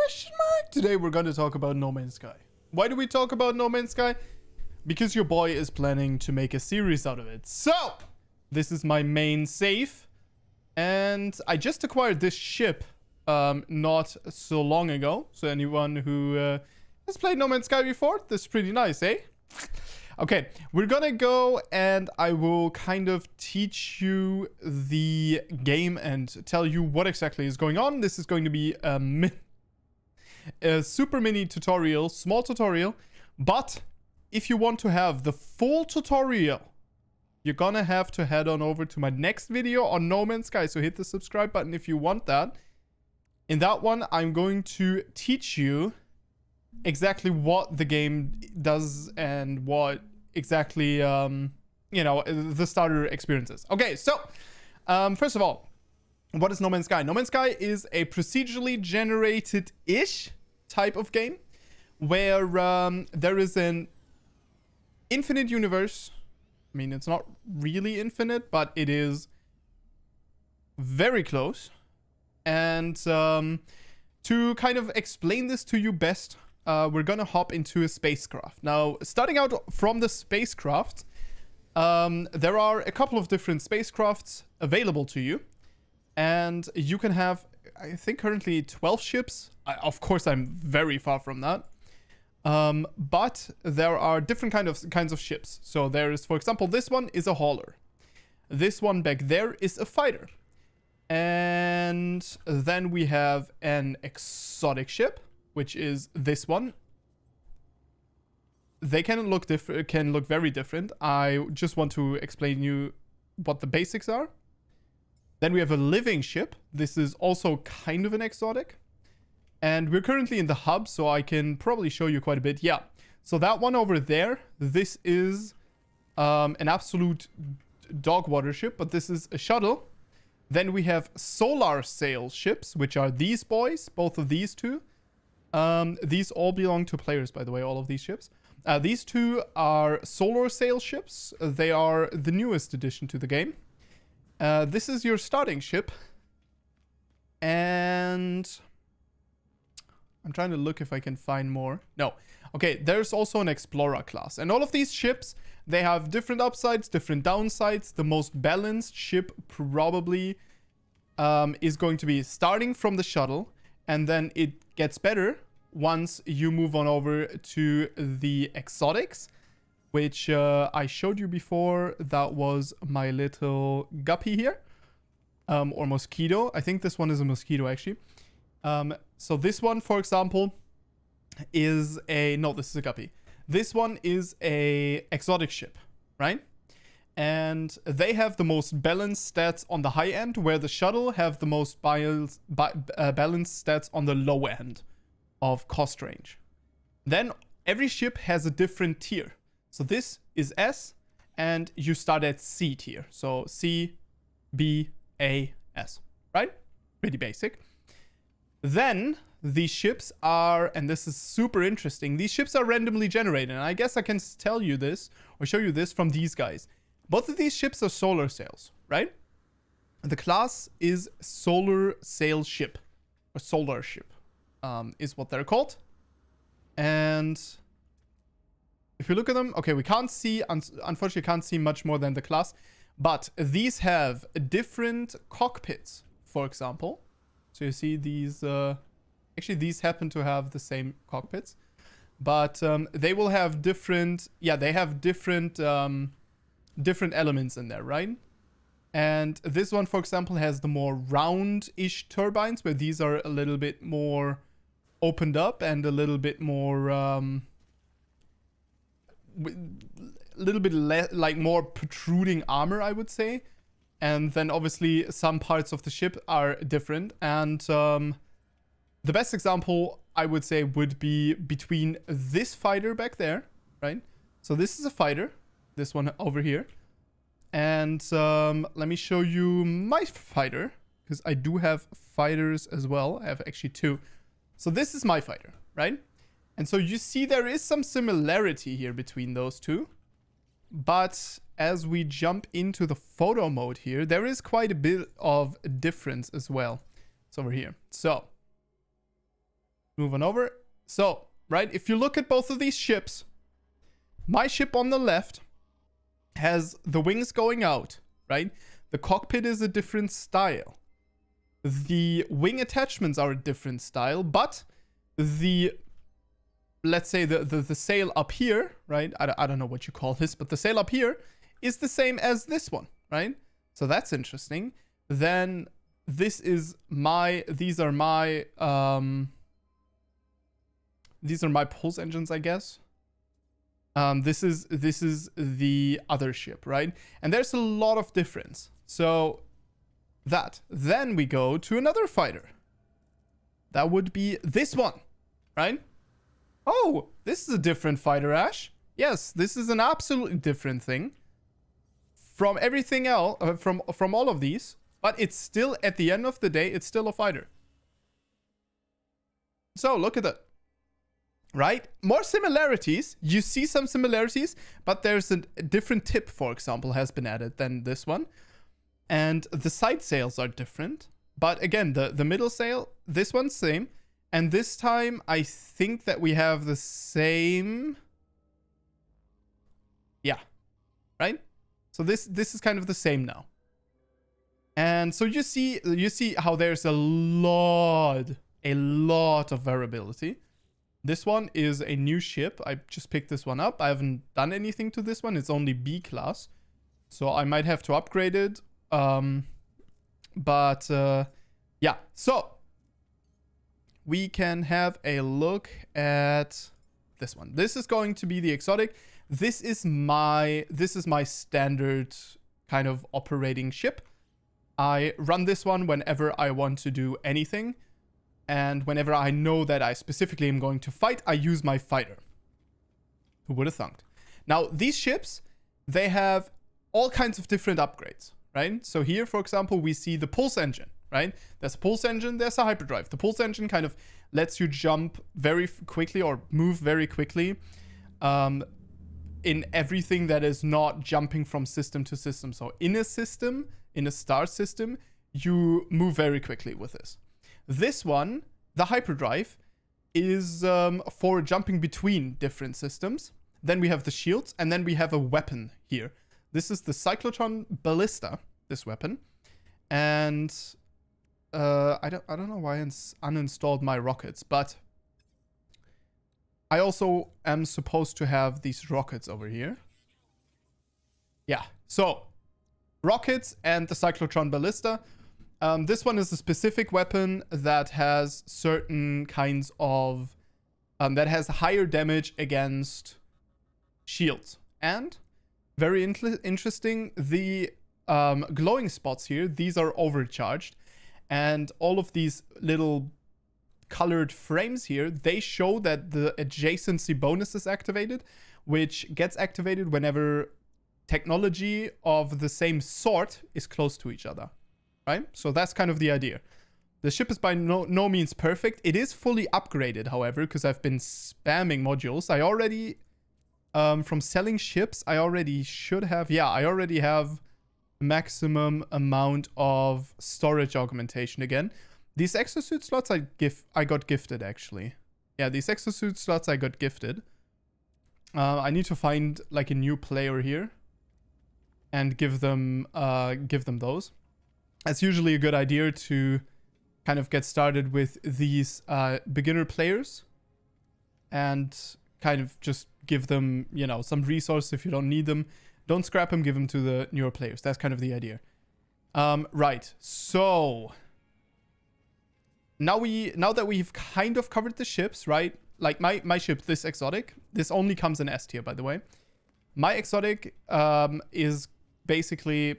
Question mark? Today we're going to talk about No Man's Sky. Why do we talk about No Man's Sky? Because your boy is planning to make a series out of it. So, this is my main save. And I just acquired this ship not so long ago. So anyone who has played No Man's Sky before, this is pretty nice, eh? Okay, we're gonna go and I will kind of teach you the game and tell you what exactly is going on. This is going to be a super mini tutorial, small tutorial. But if you want to have the full tutorial, you're gonna have to head on over to my next video on No Man's Sky. So hit the subscribe button if you want that. In that one, I'm going to teach you exactly what the game does and what exactly, you know, the starter experience is. Okay, so, first of all, what is No Man's Sky? No Man's Sky is a procedurally generated-ish type of game where there is an infinite universe. I mean, it's not really infinite, but it is very close. And to kind of explain this to you best, we're gonna hop into a spacecraft. Now, starting out from the spacecraft, there are a couple of different spacecrafts available to you. And you can have, I think currently 12 ships. Of course, I'm very far from that. But there are different kinds of ships. So there is, for example, this one is a hauler. This one back there is a fighter. And then we have an exotic ship, which is this one. They can look very different. I just want to explain you what the basics are. Then we have a living ship. This is also kind of an exotic. And we're currently in the hub, so I can probably show you quite a bit. Yeah. So that one over there, this is an absolute dog water ship, but this is a shuttle. Then we have solar sail ships, which are these boys, both of these two. These all belong to players, by the way, all of these ships. These two are solar sail ships. They are the newest addition to the game. This is your starting ship. And I'm trying to look if I can find more. No. Okay, there's also an Explorer class. And all of these ships, they have different upsides, different downsides. The most balanced ship probably is going to be starting from the shuttle. And then it gets better once you move on over to the exotics, which I showed you before. That was my little guppy here. Or mosquito. I think this one is a mosquito, actually. So this one, for example, is a... No, this is a guppy. This one is a exotic ship, right? And they have the most balanced stats on the high end, where the shuttle have the most balanced stats on the low end of cost range. Then every ship has a different tier. So this is S, and you start at C tier. So C, B, A, S, right? Pretty basic. Then these ships are, and this is super interesting, these ships are randomly generated. And I guess I can tell you this or show you this from these guys. Both of these ships are solar sails, right? The class is solar sail ship, or solar ship is what they're called. And if you look at them, okay, we can't see, unfortunately can't see much more than the class. But these have different cockpits, for example. So you see these, actually these happen to have the same cockpits. But they will have different, yeah, they have different elements in there, right? And this one, for example, has the more round-ish turbines, where these are a little bit more opened up and a little bit more, like more protruding armor, I would say. And then obviously some parts of the ship are different. And the best example, I would say, would be between this fighter back there, right? So this is a fighter, this one over here. And let me show you my fighter, because I do have fighters as well. I have actually two. So this is my fighter, right? And so you see there is some similarity here between those two. But as we jump into the photo mode here, there is quite a bit of difference as well. It's over here. So Move on over. So, right, if you look at both of these ships, my ship on the left has the wings going out, right? The cockpit is a different style. The wing attachments are a different style, but the, let's say the sail up here, right? I don't know what you call this, but the sail up here is the same as this one, right? So that's interesting. Then this is these are my pulse engines, I guess. This is the other ship, right? And there's a lot of difference. So that. Then we go to another fighter. That would be this one, right? Oh, this is a different fighter, Ash. Yes, this is an absolutely different thing from everything else, from all of these. But it's still, at the end of the day, it's still a fighter. So look at that. Right? More similarities. You see some similarities, but there's a different tip, for example, has been added than this one. And the side sails are different. But again, the middle sail, this one's same. And this time, I think that we have the same... Yeah. Right? So this is kind of the same now. And so you see how there's a lot of variability. This one is a new ship. I just picked this one up. I haven't done anything to this one. It's only B class. So I might have to upgrade it. Yeah. So we can have a look at this one. This is going to be the exotic. This is my standard kind of operating ship. I run this one whenever I want to do anything. And whenever I know that I specifically am going to fight, I use my fighter. Who would have thunk? Now, these ships, they have all kinds of different upgrades, right? So here, for example, we see the pulse engine, right? There's a pulse engine, there's a hyperdrive. The pulse engine kind of lets you jump very quickly or move very quickly in everything that is not jumping from system to system. So in a system, in a star system, you move very quickly with this. This one, the hyperdrive, is for jumping between different systems. Then we have the shields, and then we have a weapon here. This is the cyclotron ballista, this weapon. And I don't know why I uninstalled my rockets, but I also am supposed to have these rockets over here. Yeah, so rockets and the cyclotron ballista. This one is a specific weapon that has certain kinds of... that has higher damage against shields. And, very interesting, the glowing spots here, these are overcharged. And all of these little colored frames here, they show that the adjacency bonus is activated, which gets activated whenever technology of the same sort is close to each other. Right? So that's kind of the idea. The ship is by no means perfect. It is fully upgraded, however, because I've been spamming modules. I already, from selling ships, I already should have... Yeah, I already have maximum amount of storage augmentation again. These exosuit slots I got gifted, actually. Yeah, these exosuit slots I got gifted. I need to find, like, a new player here. And give them those. It's usually a good idea to kind of get started with these beginner players and kind of just give them, you know, some resource if you don't need them. Don't scrap them, give them to the newer players. That's kind of the idea. Right. So now that we've kind of covered the ships, right? Like my ship, this exotic, this only comes in S tier, by the way. My exotic is basically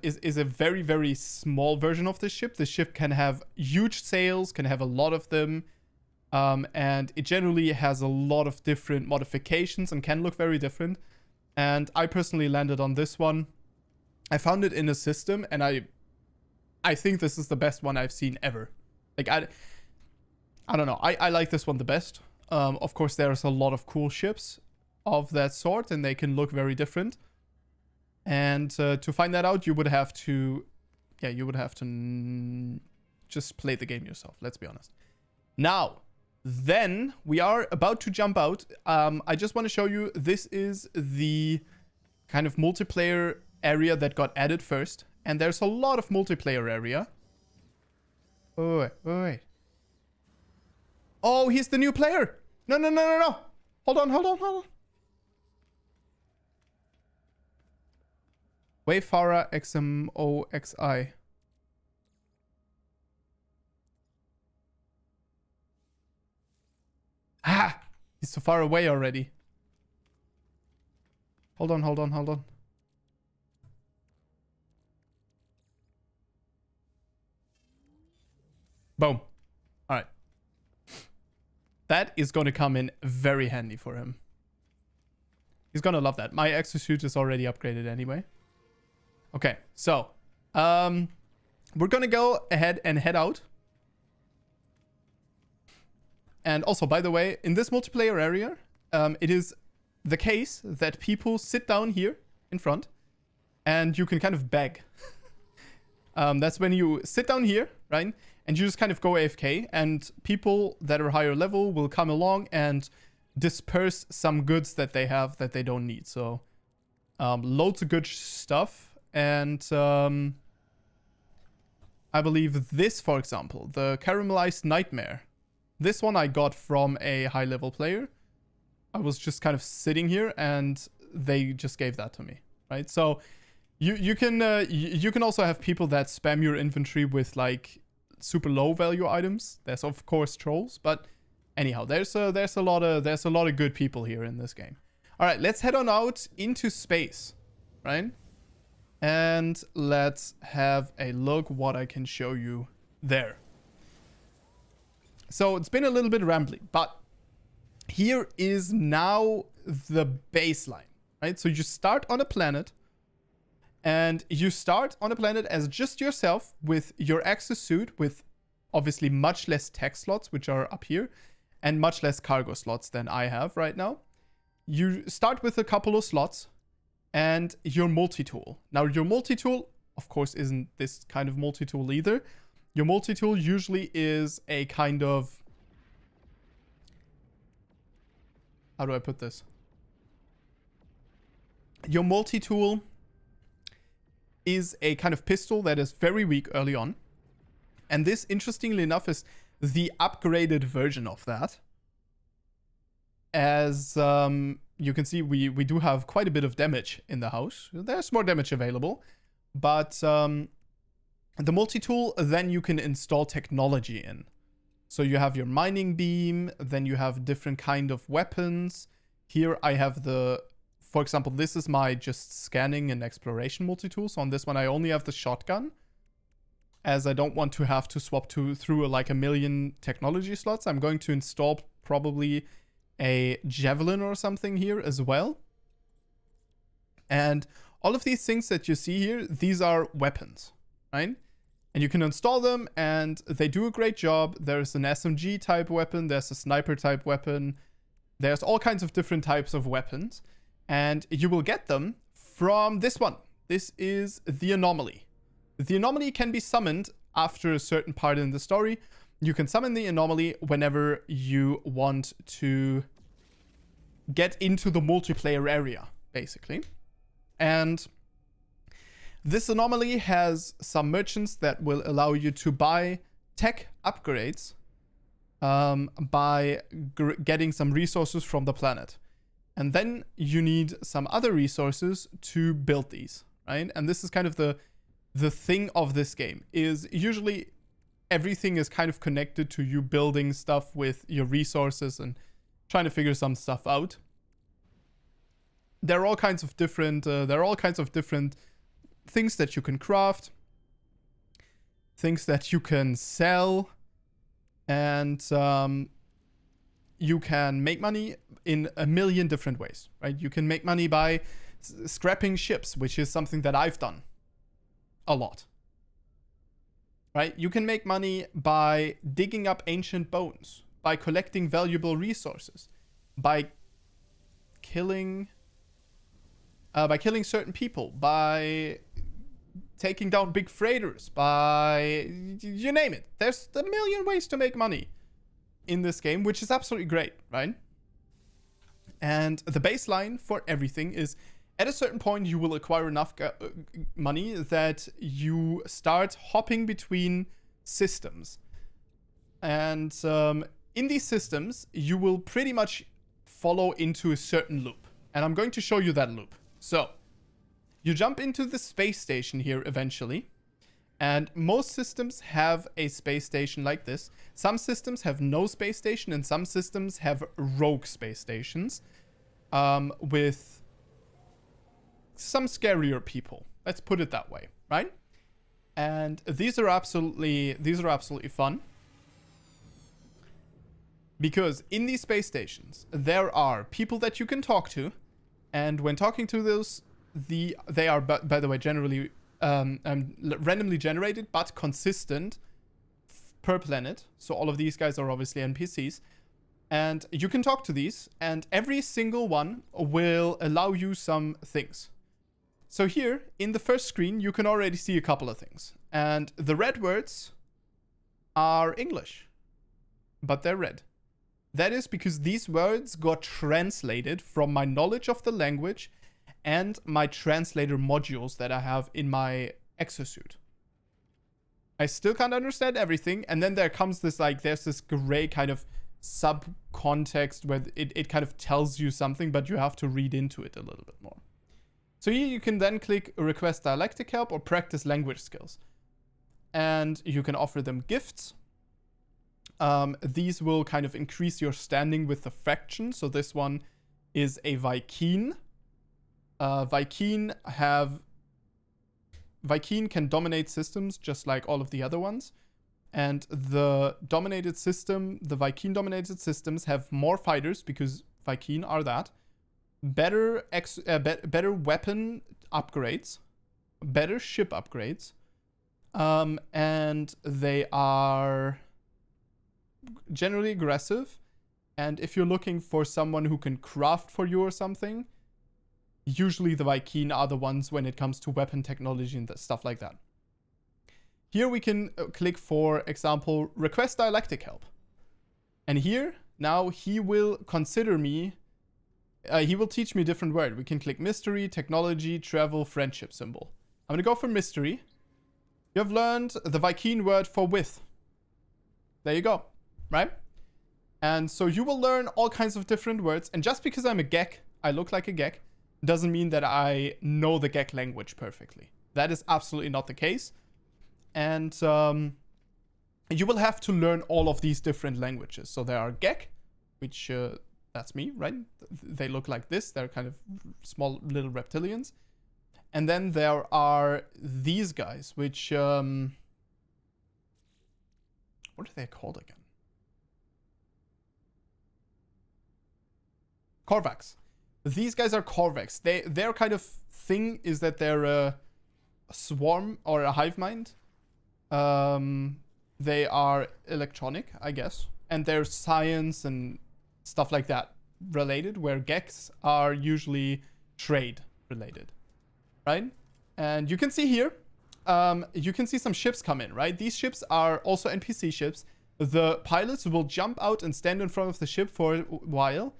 is a very, very small version of this ship. The ship can have huge sails, can have a lot of them, and it generally has a lot of different modifications and can look very different. And I personally landed on this one. I found it in a system, and I think this is the best one I've seen ever. Like, I don't know. I like this one the best. Of course, there's a lot of cool ships of that sort, and they can look very different. And to find that out, you would have to... Yeah, you would have to just play the game yourself, let's be honest. Now, then we are about to jump out. I just want to show you, this is the kind of multiplayer area that got added first. And there's a lot of multiplayer area. Oh, wait, wait, wait. Oh, he's the new player. No, no, no, no, no. Hold on, hold on, hold on. Wayfarer XMOXI. Ah! He's so far away already. Hold on, hold on, hold on. Boom. Alright. That is going to come in very handy for him. He's going to love that. My exosuit is already upgraded anyway. Okay, so we're going to go ahead and head out. And also, by the way, in this multiplayer area, it is the case that people sit down here in front and you can kind of beg. That's when you sit down here, right? And you just kind of go AFK, and people that are higher level will come along and disperse some goods that they have that they don't need. So loads of good stuff. And I believe this, for example, the caramelized nightmare. This one I got from a high level player. I was just kind of sitting here and they just gave that to me, right? So you can also have people that spam your inventory with like super low value items. There's of course trolls, but anyhow, there's a lot of good people here in this game. All right, let's head on out into space, right? And let's have a look what I can show you there. So it's been a little bit rambling, but here is now the baseline, right? So you start on a planet, and you start on a planet as just yourself with your exosuit, with obviously much less tech slots, which are up here, and much less cargo slots than I have right now. You start with a couple of slots and your multi-tool. Now, your multi-tool, of course, isn't this kind of multi-tool either. Your multi-tool usually is a kind of... How do I put this? Your multi-tool is a kind of pistol that is very weak early on. And this, interestingly enough, is the upgraded version of that. As you can see, we do have quite a bit of damage in the house. There's more damage available. But the multi-tool, then you can install technology in. So you have your mining beam, then you have different kind of weapons. Here I have the... For example, this is my just scanning and exploration multi-tool. So on this one, I only have the shotgun, as I don't want to have to swap through like a million technology slots. I'm going to install probably a javelin or something here as well. And all of these things that you see here, these are weapons, right? And you can install them and they do a great job. There's an SMG type weapon. There's a sniper type weapon. There's all kinds of different types of weapons. And you will get them from this one. This is the anomaly. The anomaly can be summoned after a certain part in the story. You can summon the anomaly whenever you want to get into the multiplayer area, basically. And this anomaly has some merchants that will allow you to buy tech upgrades by getting some resources from the planet. And then you need some other resources to build these, right? And this is kind of the thing of this game, is usually everything is kind of connected to you building stuff with your resources and trying to figure some stuff out. There are all kinds of different things that you can craft, things that you can sell, and you can make money in a million different ways, right? You can make money by scrapping ships, which is something that I've done a lot, right? You can make money by digging up ancient bones, by collecting valuable resources, by killing certain people, by taking down big freighters, by you name it. There's a million ways to make money. in this game, which is absolutely great, right? And the baseline for everything is at a certain point, you will acquire enough money that you start hopping between systems. And in these systems, you will pretty much follow into a certain loop. And I'm going to show you that loop. So, you jump into the space station here eventually. And most systems have a space station like this. Some systems have no space station, and some systems have rogue space stations with some scarier people. Let's put it that way, right? And these are absolutely fun. Because in these space stations, there are people that you can talk to, and when talking to those, they are, by the way, generally randomly generated, but consistent per planet. So all of these guys are obviously NPCs. And you can talk to these, and every single one will allow you some things. So here, in the first screen, you can already see a couple of things. And the red words are English, but they're red. That is because these words got translated from my knowledge of the language and my translator modules that I have in my exosuit. I still can't understand everything, and then there comes this, like, there's this gray kind of subcontext where it kind of tells you something, but you have to read into it a little bit more. So here you can then click request dialectic help or practice language skills. And you can offer them gifts. These will kind of increase your standing with the faction. So this one is a Viking. Viking can dominate systems just like all of the other ones. And the Viking dominated systems have more fighters because Viking are that. Better weapon upgrades, better ship upgrades, and they are generally aggressive. And if you're looking for someone who can craft for you or something, usually the Viking are the ones when it comes to weapon technology and stuff like that. Here we can click, for example, request dialectic help. And here, now he will consider me. He will teach me a different word. We can click mystery, technology, travel, friendship symbol. I'm going to go for mystery. You have learned the Viking word for with. There you go, right? And so you will learn all kinds of different words. And just because I'm a Gek, I look like a Gek, doesn't mean that I know the Gek language perfectly. That is absolutely not the case. And you will have to learn all of these different languages. So there are Gek, which... that's me, right? They look like this. They're kind of small little reptilians. And then there are these guys, which... what are they called again? Korvax. These guys are Korvax. Their kind of thing is that they're a swarm or a hive mind. They are electronic, I guess. And they're science and stuff like that related, where Geks are usually trade related, right? And you can see here, you can see some ships come in, right? These ships are also NPC ships. The pilots will jump out and stand in front of the ship for a while,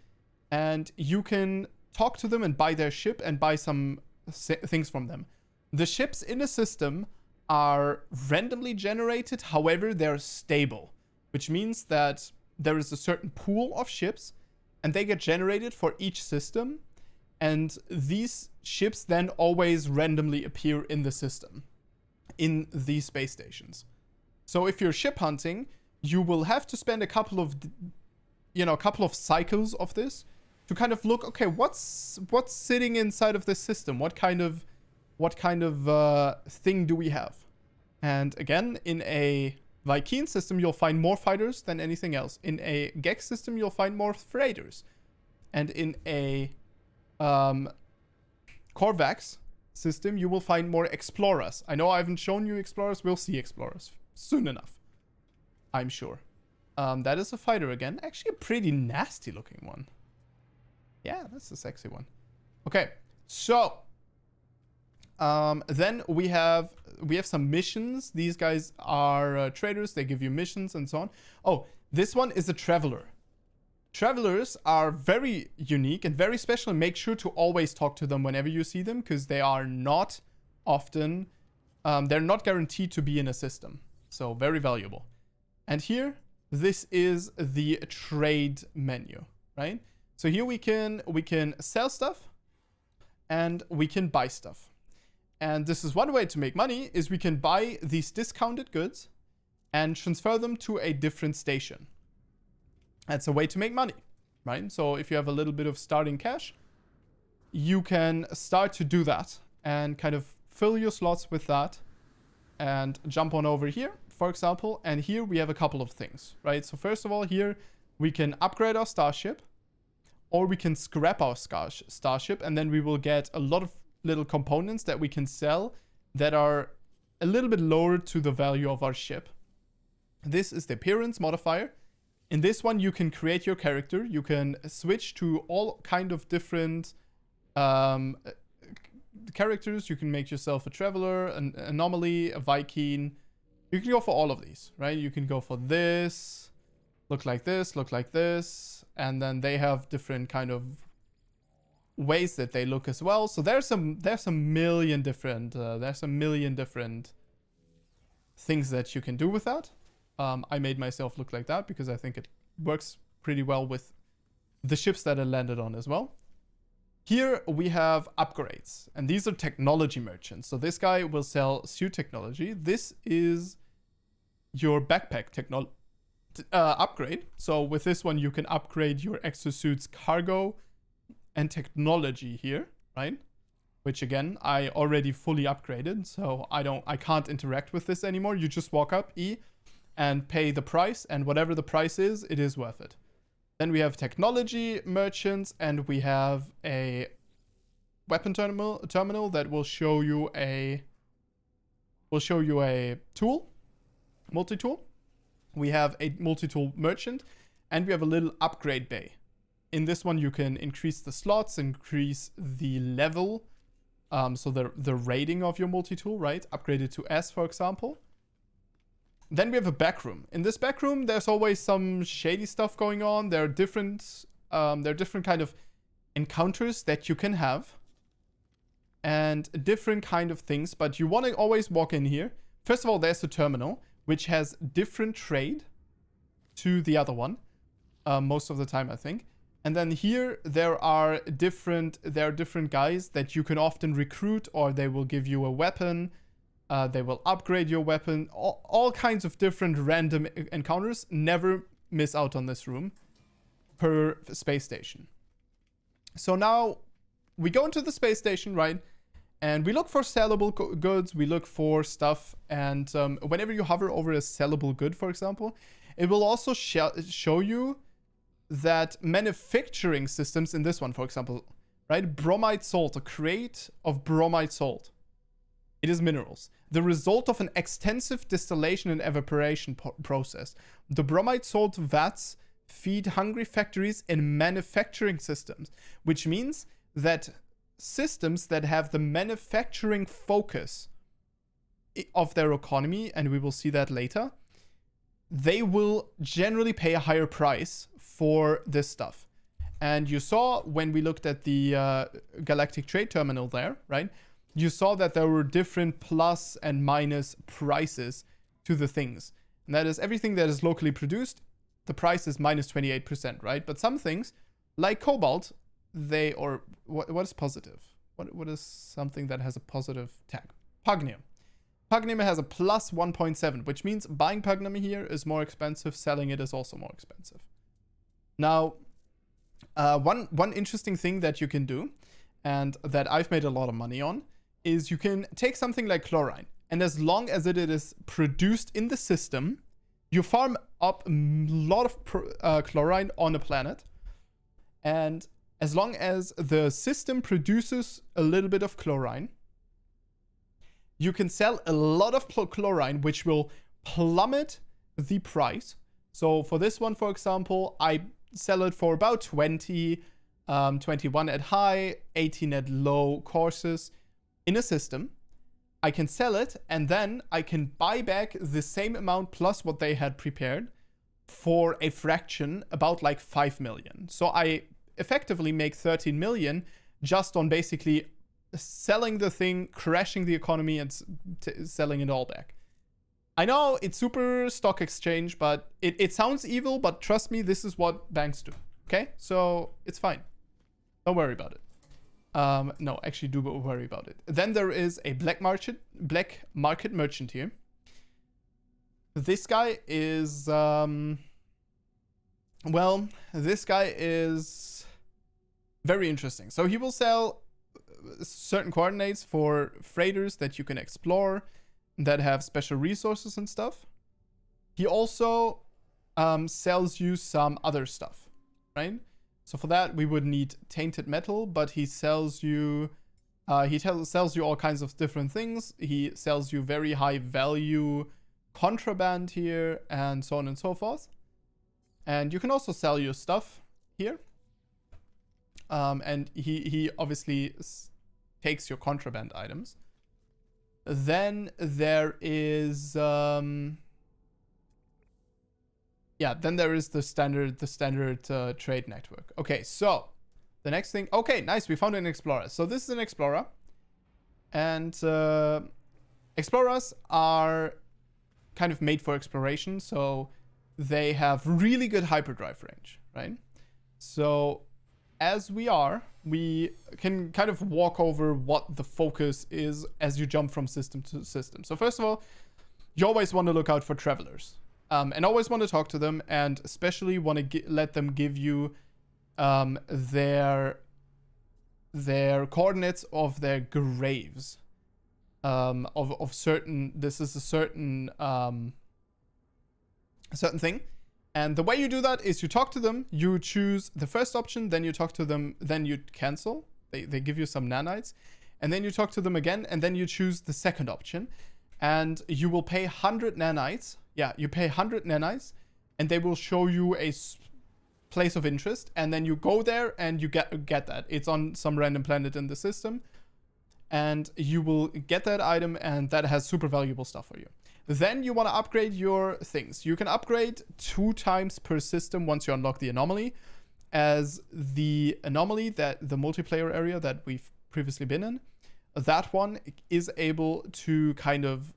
and you can talk to them and buy their ship and buy some things from them. The ships in a system are randomly generated, however, they're stable, which means that there is a certain pool of ships, and they get generated for each system, and these ships then always randomly appear in the system, in these space stations. So if you're ship hunting, you will have to spend a couple of cycles of this to kind of look, okay, what's sitting inside of this system? What kind of thing do we have? And again, in a Viking system, you'll find more fighters than anything else. In a Gek system, you'll find more freighters. And in a Korvax system, you will find more explorers. I know I haven't shown you explorers. We'll see explorers soon enough, I'm sure. That is a fighter again. Actually, a pretty nasty looking one. Yeah, that's a sexy one. Okay, so then we have some missions. These guys are traders. They give you missions and so on. Oh, This one is a traveler. Travelers are very unique and very special. Make sure to always talk to them whenever you see them, because they are not often, they're not guaranteed to be in a system. So very valuable. And here, this is the trade menu, right? So here we can sell stuff and we can buy stuff. And this is one way to make money, is we can buy these discounted goods and transfer them to a different station. That's a way to make money, right? So if you have a little bit of starting cash, you can start to do that and kind of fill your slots with that and jump on over here, for example. And here we have a couple of things, right? So first of all, here we can upgrade our starship, or we can scrap our starship, and then we will get a lot of little components that we can sell that are a little bit lower to the value of our ship. This is the appearance modifier. In this one, you can create your character. You can switch to all kind of different characters. You can make yourself a traveler, an anomaly, a Viking. You can go for all of these, right? You can go for this, look like this, look like this, and then they have different kind of ways that they look as well. So there's a million different things that you can do with that. I made myself look like that because I think it works pretty well with the ships that I landed on as well. Here we have upgrades, and these are technology merchants. So this guy will sell suit technology. This is your backpack upgrade. So with this one, you can upgrade your exosuit's cargo and technology here, right? Which again, I already fully upgraded, so I can't interact with this anymore. You just walk up, E, and pay the price, and whatever the price is, it is worth it. Then we have technology merchants, and we have a weapon terminal that will show you a tool, multi-tool. We have a multi-tool merchant, and we have a little upgrade bay. In this one, you can increase the slots, increase the level, so the rating of your multi-tool, right? Upgrade it to S, for example. Then we have a back room. In this back room, there's always some shady stuff going on. There are different kind of encounters that you can have, and different kind of things. But you want to always walk in here. First of all, there's a terminal which has different trade to the other one, most of the time, I think. And then here there are different guys that you can often recruit, or they will give you a weapon. They will upgrade your weapon. All kinds of different random encounters. Never miss out on this room per space station. So now we go into the space station, right? And we look for sellable goods. We look for stuff. And whenever you hover over a sellable good, for example, it will also show you that manufacturing systems in this one, for example, right? Bromide salt, a crate of bromide salt. It is minerals. The result of an extensive distillation and evaporation process. The bromide salt vats feed hungry factories in manufacturing systems, which means that systems that have the manufacturing focus of their economy, and we will see that later, they will generally pay a higher price for this stuff. And you saw when we looked at the Galactic Trade Terminal there, right? You saw that there were different plus and minus prices to the things. And that is everything that is locally produced, the price is minus 28%, right? But some things, like cobalt, what is positive? What is something that has a positive tag? Pugnium. Pugnium has a plus 1.7, which means buying pugnium here is more expensive, selling it is also more expensive. Now, one interesting thing that you can do, and that I've made a lot of money on, is you can take something like chlorine, and as long as it is produced in the system, you farm up a lot of chlorine on a planet, and as long as the system produces a little bit of chlorine, you can sell a lot of chlorine, which will plummet the price. So for this one, for example, I sell it for about 20, 21 at high, 18 at low courses in a system. I can sell it, and then I can buy back the same amount plus what they had prepared for a fraction about like 5 million. So I effectively make 13 million just on basically selling the thing, crashing the economy, and selling it all back. I know it's super stock exchange, but it sounds evil, but trust me, this is what banks do. Okay? So it's fine. Don't worry about it. No, actually do worry about it. Then there is a black market merchant here. This guy is, well, this guy is very interesting. So he will sell certain coordinates for freighters that you can explore that have special resources and stuff. He also sells you some other stuff, right? So for that, we would need tainted metal, but he sells you, sells you all kinds of different things. He sells you very high value contraband here and so on and so forth. And you can also sell your stuff here. And he obviously takes your contraband items. Then there is then there is the standard trade network. Okay, so the next thing. Okay, nice. We found an explorer. So this is an explorer, and explorers are kind of made for exploration. So they have really good hyperdrive range, right? So as we can kind of walk over what the focus is as you jump from system to system. So first of all, you always want to look out for travelers. And always want to talk to them, and especially want to let them give you their coordinates of their graves. Of certain, this is a certain thing. And the way you do that is you talk to them, you choose the first option, then you talk to them, then you cancel. They give you some nanites. And then you talk to them again, and then you choose the second option. And you will pay 100 nanites. Yeah, you pay 100 nanites, and they will show you a place of interest. And then you go there, and you get that. It's on some random planet in the system. And you will get that item, and that has super valuable stuff for you. Then you want to upgrade your things. You can upgrade 2 times per system once you unlock the anomaly, as the anomaly, that the multiplayer area that we've previously been in, that one is able to kind of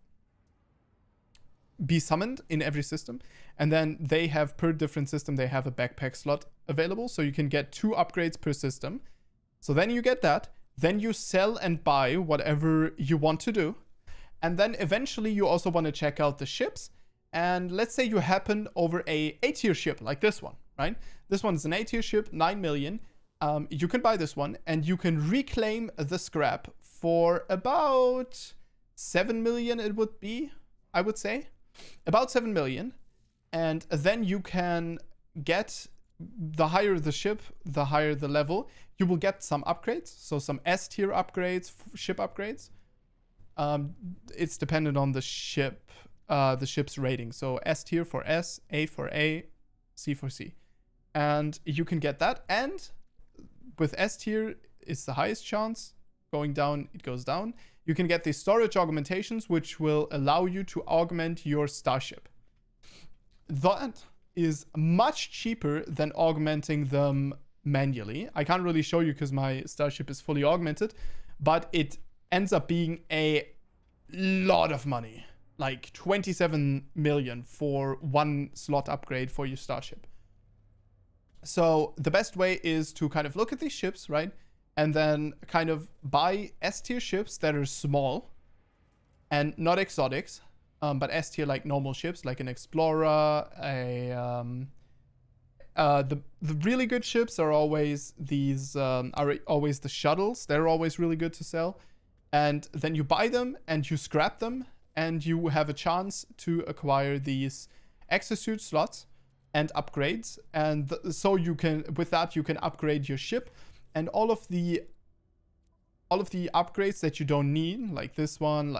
be summoned in every system. And then they have, per different system, they have a backpack slot available, so you can get 2 upgrades per system. So then you get that. Then you sell and buy whatever you want to do. And then eventually you also want to check out the ships. And let's say you happen over a A-tier ship like this one, right? This one is an A-tier ship, 9 million. You can buy this one, and you can reclaim the scrap for about 7 million it would be, I would say. About 7 million. And then you can get, the higher the ship, the higher the level, you will get some upgrades. So some S-tier upgrades, ship upgrades. It's dependent on the ship's rating. So S tier for S, A for A, C for C. And you can get that. And with S tier, it's the highest chance. Going down, it goes down. You can get the storage augmentations, which will allow you to augment your starship. That is much cheaper than augmenting them manually. I can't really show you because my starship is fully augmented, but it ends up being a lot of money, like 27 million for 1 slot upgrade for your starship. So the best way is to kind of look at these ships, right? And then kind of buy S-tier ships that are small and not exotics, but S-tier like normal ships, like an Explorer, the really good ships are always these, are always the shuttles. They're always really good to sell. And then you buy them and you scrap them, and you have a chance to acquire these exosuit slots and upgrades. And so you can, with that, you can upgrade your ship, and all of the upgrades that you don't need, like this one,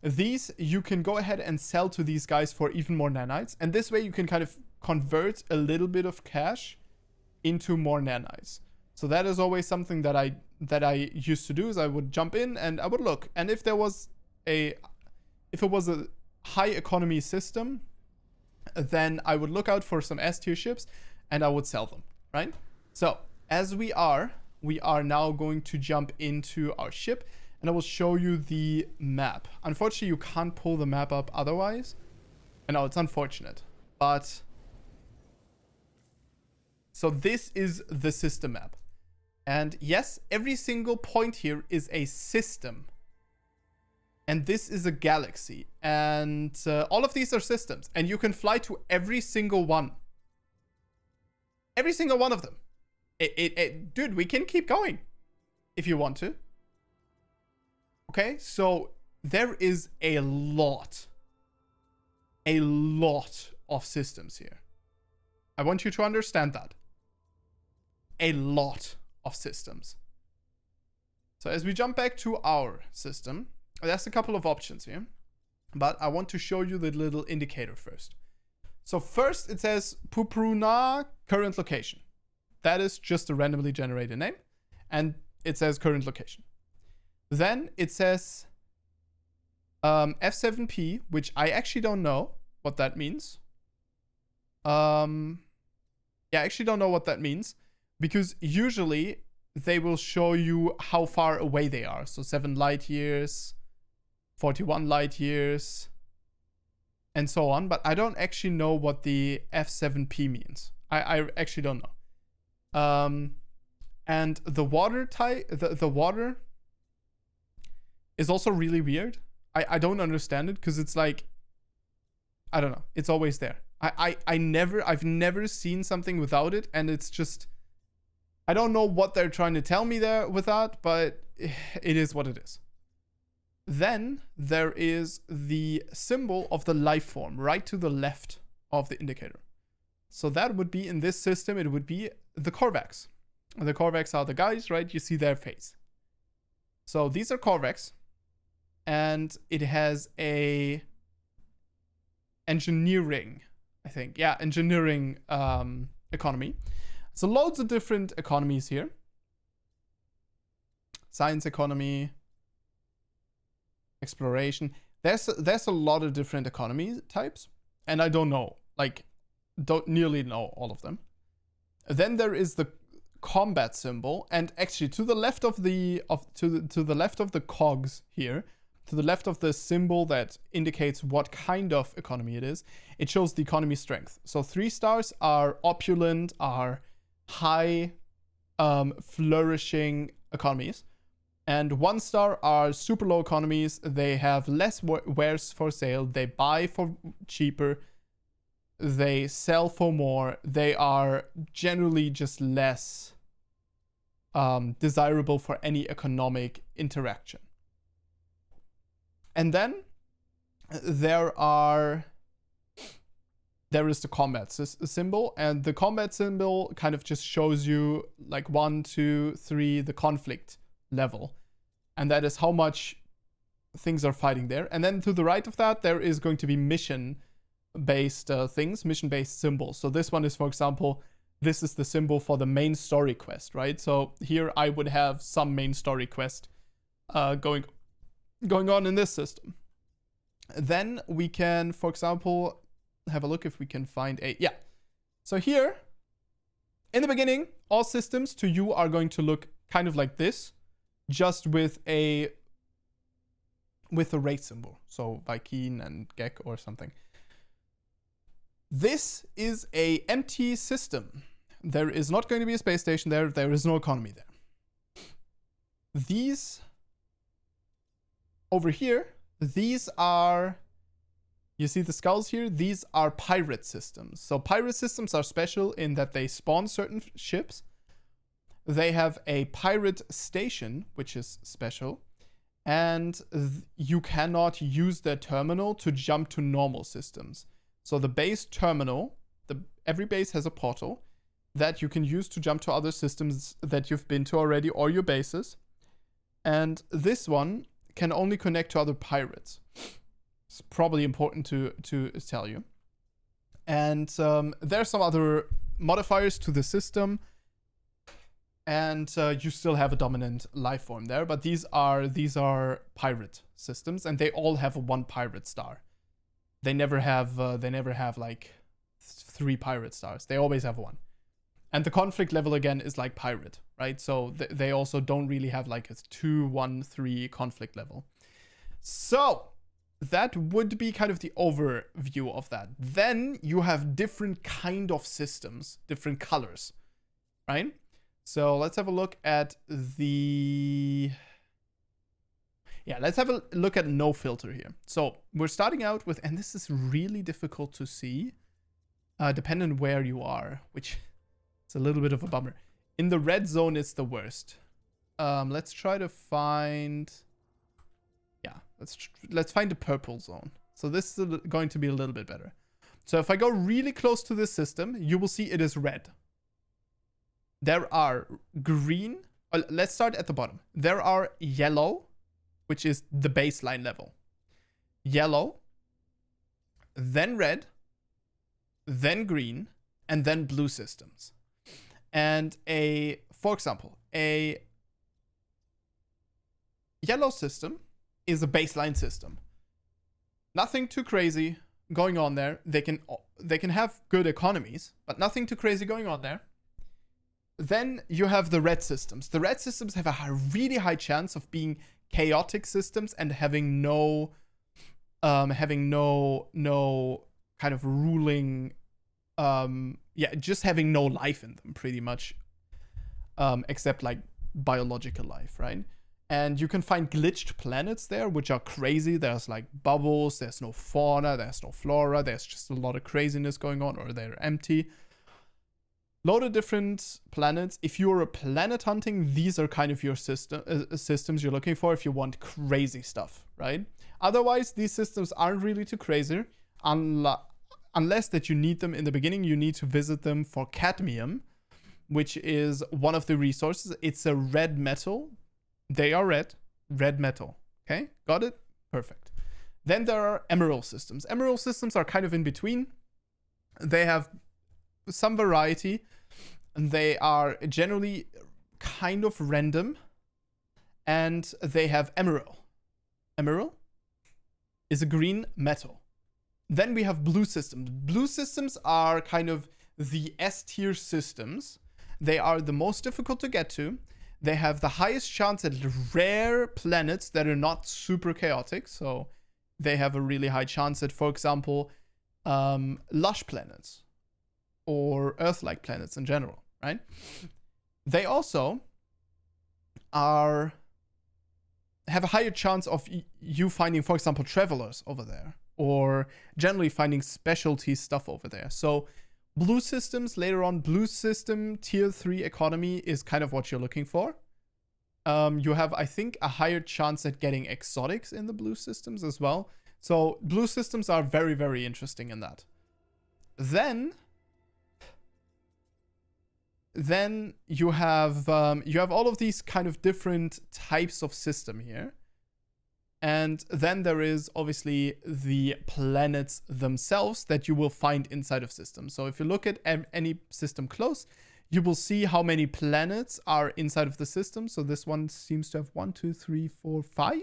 these you can go ahead and sell to these guys for even more nanites. And this way you can kind of convert a little bit of cash into more nanites. So that is always something that I used to do, is I would jump in and I would look. And if it was a high economy system, then I would look out for some S tier ships and I would sell them, right? So as we are now going to jump into our ship and I will show you the map. Unfortunately, you can't pull the map up otherwise. I know it's unfortunate, but so this is the system map. And yes, every single point here is a system. And this is a galaxy. And all of these are systems. And you can fly to every single one. Every single one of them. Dude, we can keep going if you want to. Okay, so there is a lot of systems here. I want you to understand that. A lot of systems. So as we jump back to our system, there's a couple of options here, but I want to show you the little indicator first. So first it says Pupruna current location. That is just a randomly generated name, and it says current location. Then it says F7P, which I actually don't know what that means. Yeah, I actually don't know what that means, because usually they will show you how far away they are. So 7 light years, 41 light years, and so on. But I don't actually know what the F7P means. I actually don't know. And the water type, the water is also really weird. I don't understand it, because it's like, I don't know. It's always there. I've never seen something without it, and it's just, I don't know what they're trying to tell me there with that, but it is what it is. Then there is the symbol of the life form right to the left of the indicator. So that would be, in this system, it would be the Korvax. The Korvax are the guys, right? You see their face. So these are Korvax, and it has a engineering, I think. Yeah, engineering economy. So loads of different economies here. Science economy, exploration. There's a lot of different economy types, and I don't know, like, don't nearly know all of them. Then there is the combat symbol, and actually to the left of the to the left of the cogs here, to the left of the symbol that indicates what kind of economy it is, it shows the economy strength. So 3 stars are opulent, are high flourishing economies, and 1 star are super low economies. They have less wares for sale, they buy for cheaper, they sell for more, they are generally just less desirable for any economic interaction. And then there is the combat symbol, and the combat symbol kind of just shows you like 1, 2, 3, the conflict level. And that is how much things are fighting there. And then to the right of that, there is going to be mission-based things, mission-based symbols. So this one is, for example, this is the symbol for the main story quest, right? So here I would have some main story quest going on in this system. Then we can, for example, have a look if we can find a, yeah. So here, in the beginning, all systems to you are going to look kind of like this, just with a race symbol. So Viking and Gek or something. This is a empty system. There is not going to be a space station there. There is no economy there. These over here, these are, you see the skulls here? These are pirate systems. So pirate systems are special in that they spawn certain ships. They have a pirate station, which is special. And you cannot use their terminal to jump to normal systems. So the base terminal, every base has a portal that you can use to jump to other systems that you've been to already, or your bases. And this one can only connect to other pirates. It's probably important to tell you. And there are some other modifiers to the system. And you still have a dominant life form there. But these are pirate systems, and they all have 1 pirate star. They never have like 3 pirate stars. They always have 1. And the conflict level again is like pirate, right? So they also don't really have like a 2, 1, 3 conflict level. So that would be kind of the overview of that. Then you have different kind of systems, different colors, right? So let's have a look at the... Yeah, let's have a look at no filter here. So we're starting out with, and this is really difficult to see, depending on where you are, which is a little bit of a bummer. In the red zone, it's the worst. Let's try to find... Yeah, let's find the purple zone. So this is going to be a little bit better. So if I go really close to this system, you will see it is red. There are green. Let's start at the bottom. There are yellow, which is the baseline level. Yellow, then red, then green, and then blue systems. And for example, a yellow system is a baseline system. Nothing too crazy going on there. They can have good economies, but nothing too crazy going on there. Then you have the red systems. The red systems have a really high chance of being chaotic systems and having no kind of ruling, just having no life in them pretty much, except like biological life, right? And you can find glitched planets there, which are crazy. There's like bubbles, there's no fauna, there's no flora, there's just a lot of craziness going on, or they're empty. Load of different planets. If you're a planet hunting, these are kind of your systems you're looking for if you want crazy stuff, right? Otherwise, these systems aren't really too crazy. Unless that you need them in the beginning, you need to visit them for cadmium, which is one of the resources. It's a red metal. They are red metal. Okay, got it? Perfect. Then there are emerald systems. Emerald systems are kind of in between. They have some variety. They are generally kind of random. And they have emerald. Emerald is a green metal. Then we have blue systems. Blue systems are kind of the S-tier systems. They are the most difficult to get to. They have the highest chance at rare planets that are not super chaotic. So they have a really high chance at, for example, lush planets or Earth-like planets in general, right? They also have a higher chance of you finding, for example, travelers over there, or generally finding specialty stuff over there. So blue systems, later on, blue system tier 3 economy is kind of what you're looking for. You have, I think, a higher chance at getting exotics in the blue systems as well. So blue systems are very, very interesting in that. Then you have all of these kind of different types of system here. And then there is obviously the planets themselves that you will find inside of systems. So if you look at any system close, you will see how many planets are inside of the system. So this one seems to have 1, 2, 3, 4, 5.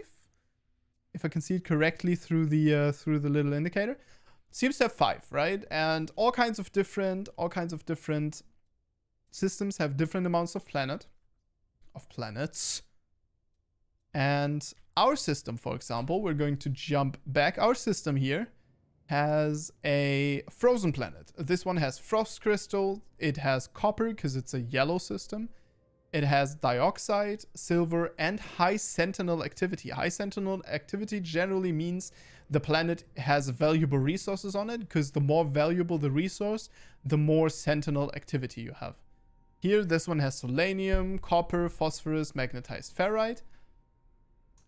If I can see it correctly through the little indicator. Seems to have 5, right? And all kinds of different systems have different amounts of planets. And our system, for example, we're going to jump back. Our system here has a frozen planet. This one has frost crystal. It has copper because it's a yellow system. It has dioxide, silver, and high sentinel activity. High sentinel activity generally means the planet has valuable resources on it, because the more valuable the resource, the more sentinel activity you have. Here, this one has selenium, copper, phosphorus, magnetized ferrite.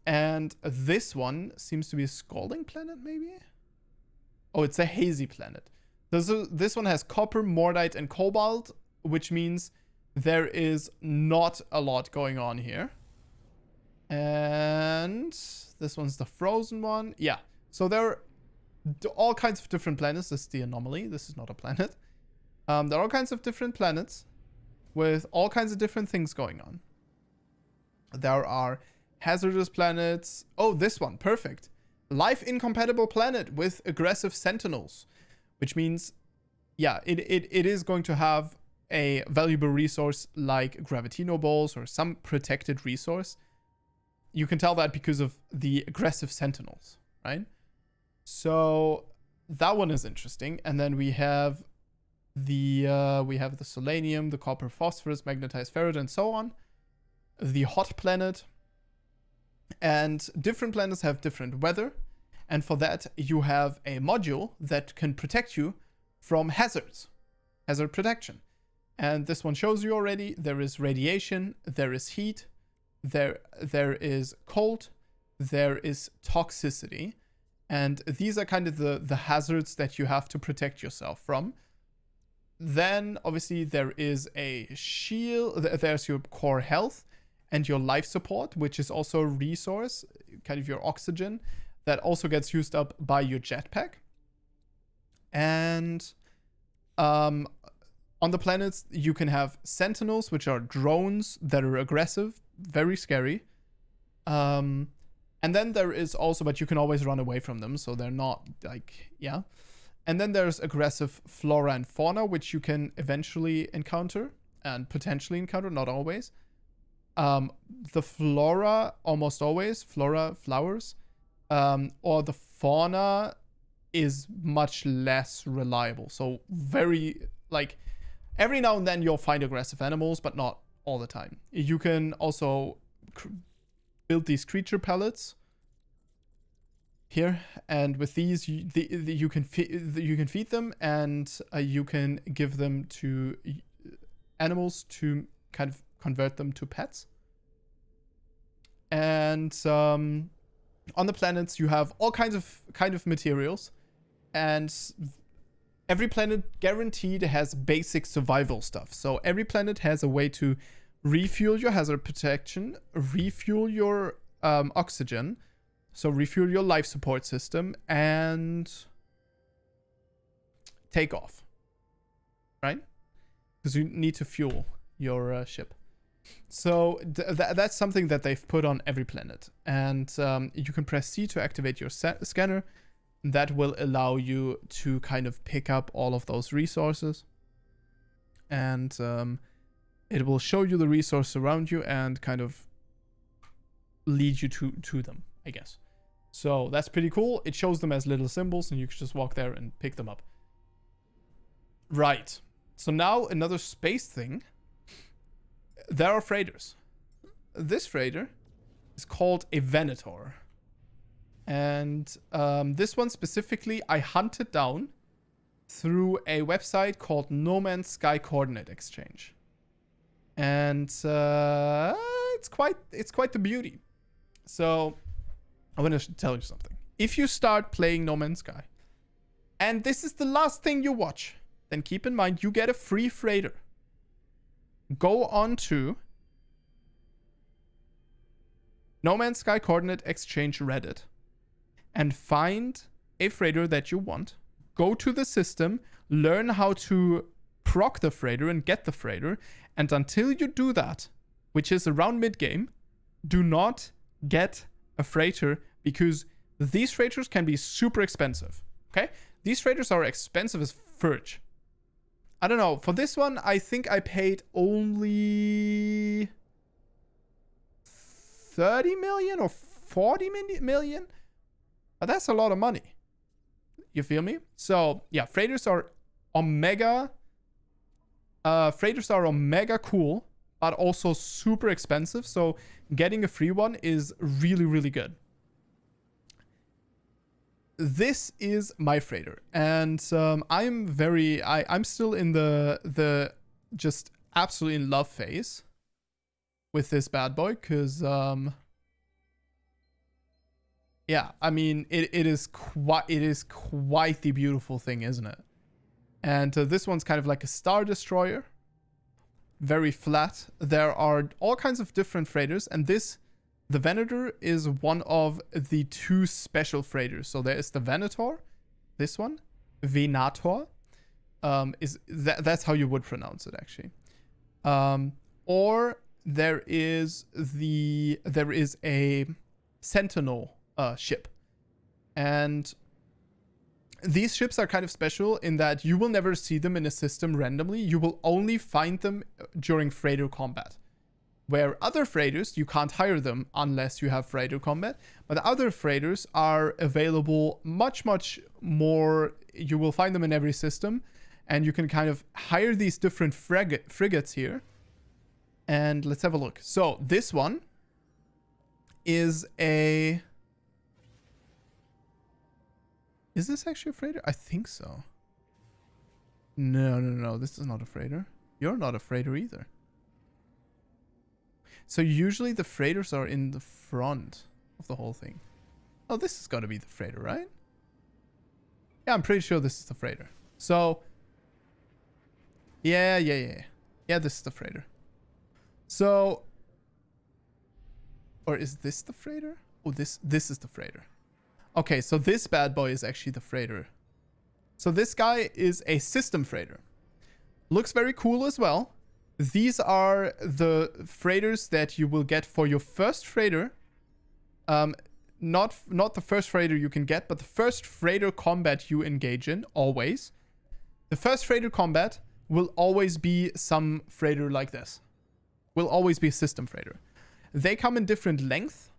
And this one seems to be a scalding planet, maybe? Oh, it's a hazy planet. This one has copper, mortite, and cobalt, which means there is not a lot going on here. And this one's the frozen one. Yeah, so there are all kinds of different planets. This is the anomaly. This is not a planet. There are all kinds of different planets with all kinds of different things going on. There are hazardous planets. Oh, this one. Perfect. Life incompatible planet with aggressive sentinels, which means yeah, it is going to have a valuable resource like Gravitino balls or some protected resource. You can tell that because of the aggressive sentinels, right? So that one is interesting. And then we have the selenium, the copper, phosphorus, magnetized ferrite, and so on. The hot planet. And different planets have different weather. And for that, you have a module that can protect you from hazards, hazard protection. And this one shows you already, there is radiation, there is heat, there is cold, there is toxicity. And these are kind of the hazards that you have to protect yourself from. Then, obviously, there is a shield, there's your core health and your life support, which is also a resource, kind of your oxygen, that also gets used up by your jetpack. And on the planets, you can have sentinels, which are drones that are aggressive, very scary. And then there is also, but you can always run away from them, so they're not like, yeah. And then there's aggressive flora and fauna, which you can eventually encounter and potentially encounter, not always. The flora, almost always, flowers, or the fauna is much less reliable. So very, like, every now and then you'll find aggressive animals, but not all the time. You can also build these creature pellets here, and with these you can feed them, and you can give them to animals to kind of convert them to pets. And on the planets you have all kinds of materials, and every planet guaranteed has basic survival stuff. So every planet has a way to refuel your hazard protection, refuel your oxygen, so refuel your life support system, and take off, right? Because you need to fuel your ship. So that's something that they've put on every planet. And you can press C to activate your scanner. That will allow you to kind of pick up all of those resources. And it will show you the resource around you and kind of lead you to them, I guess. So that's pretty cool. It shows them as little symbols, and you can just walk there and pick them up. Right. So now another space thing. There are freighters. This freighter is called a Venator. And this one specifically, I hunted down through a website called No Man's Sky Coordinate Exchange. And it's quite the beauty. So I want to tell you something. If you start playing No Man's Sky, and this is the last thing you watch, then keep in mind you get a free freighter. Go on to No Man's Sky Coordinate Exchange Reddit and find a freighter that you want. Go to the system, learn how to proc the freighter and get the freighter. And until you do that, which is around mid-game, do not get a freighter, because these freighters can be super expensive. Okay? These freighters are expensive as fudge. I don't know. For this one, I think I paid only 30 million or 40 million. But that's a lot of money. You feel me? So, yeah, freighters are omega. Freighters are omega cool, but also super expensive. So, getting a free one is really, really good. This is my freighter, and I'm still in the just absolutely in love phase with this bad boy, because yeah, I mean it is quite the beautiful thing, isn't it? And this one's kind of like a star destroyer, very flat. There are all kinds of different freighters, and the Venator is one of the two special freighters. So there is the Venator, this one, Venator, that's how you would pronounce it actually. Or there is a Sentinel ship, and these ships are kind of special in that you will never see them in a system randomly. You will only find them during freighter combat. Where other freighters, you can't hire them unless you have freighter combat. But other freighters are available much, much more. You will find them in every system. And you can kind of hire these different frigates here. And let's have a look. So this one is a... Is this actually a freighter? I think so. No. This is not a freighter. You're not a freighter either. So usually the freighters are in the front of the whole thing. Oh, this has got to be the freighter, right? Yeah, I'm pretty sure this is the freighter. So, yeah. Yeah, this is the freighter. So, or is this the freighter? Oh, this is the freighter. Okay, so this bad boy is actually the freighter. So this guy is a system freighter. Looks very cool as well. These are the freighters that you will get for your first freighter. Not the first freighter you can get, but the first freighter combat you engage in, always. The first freighter combat will always be some freighter like this. Will always be a system freighter. They come in different length,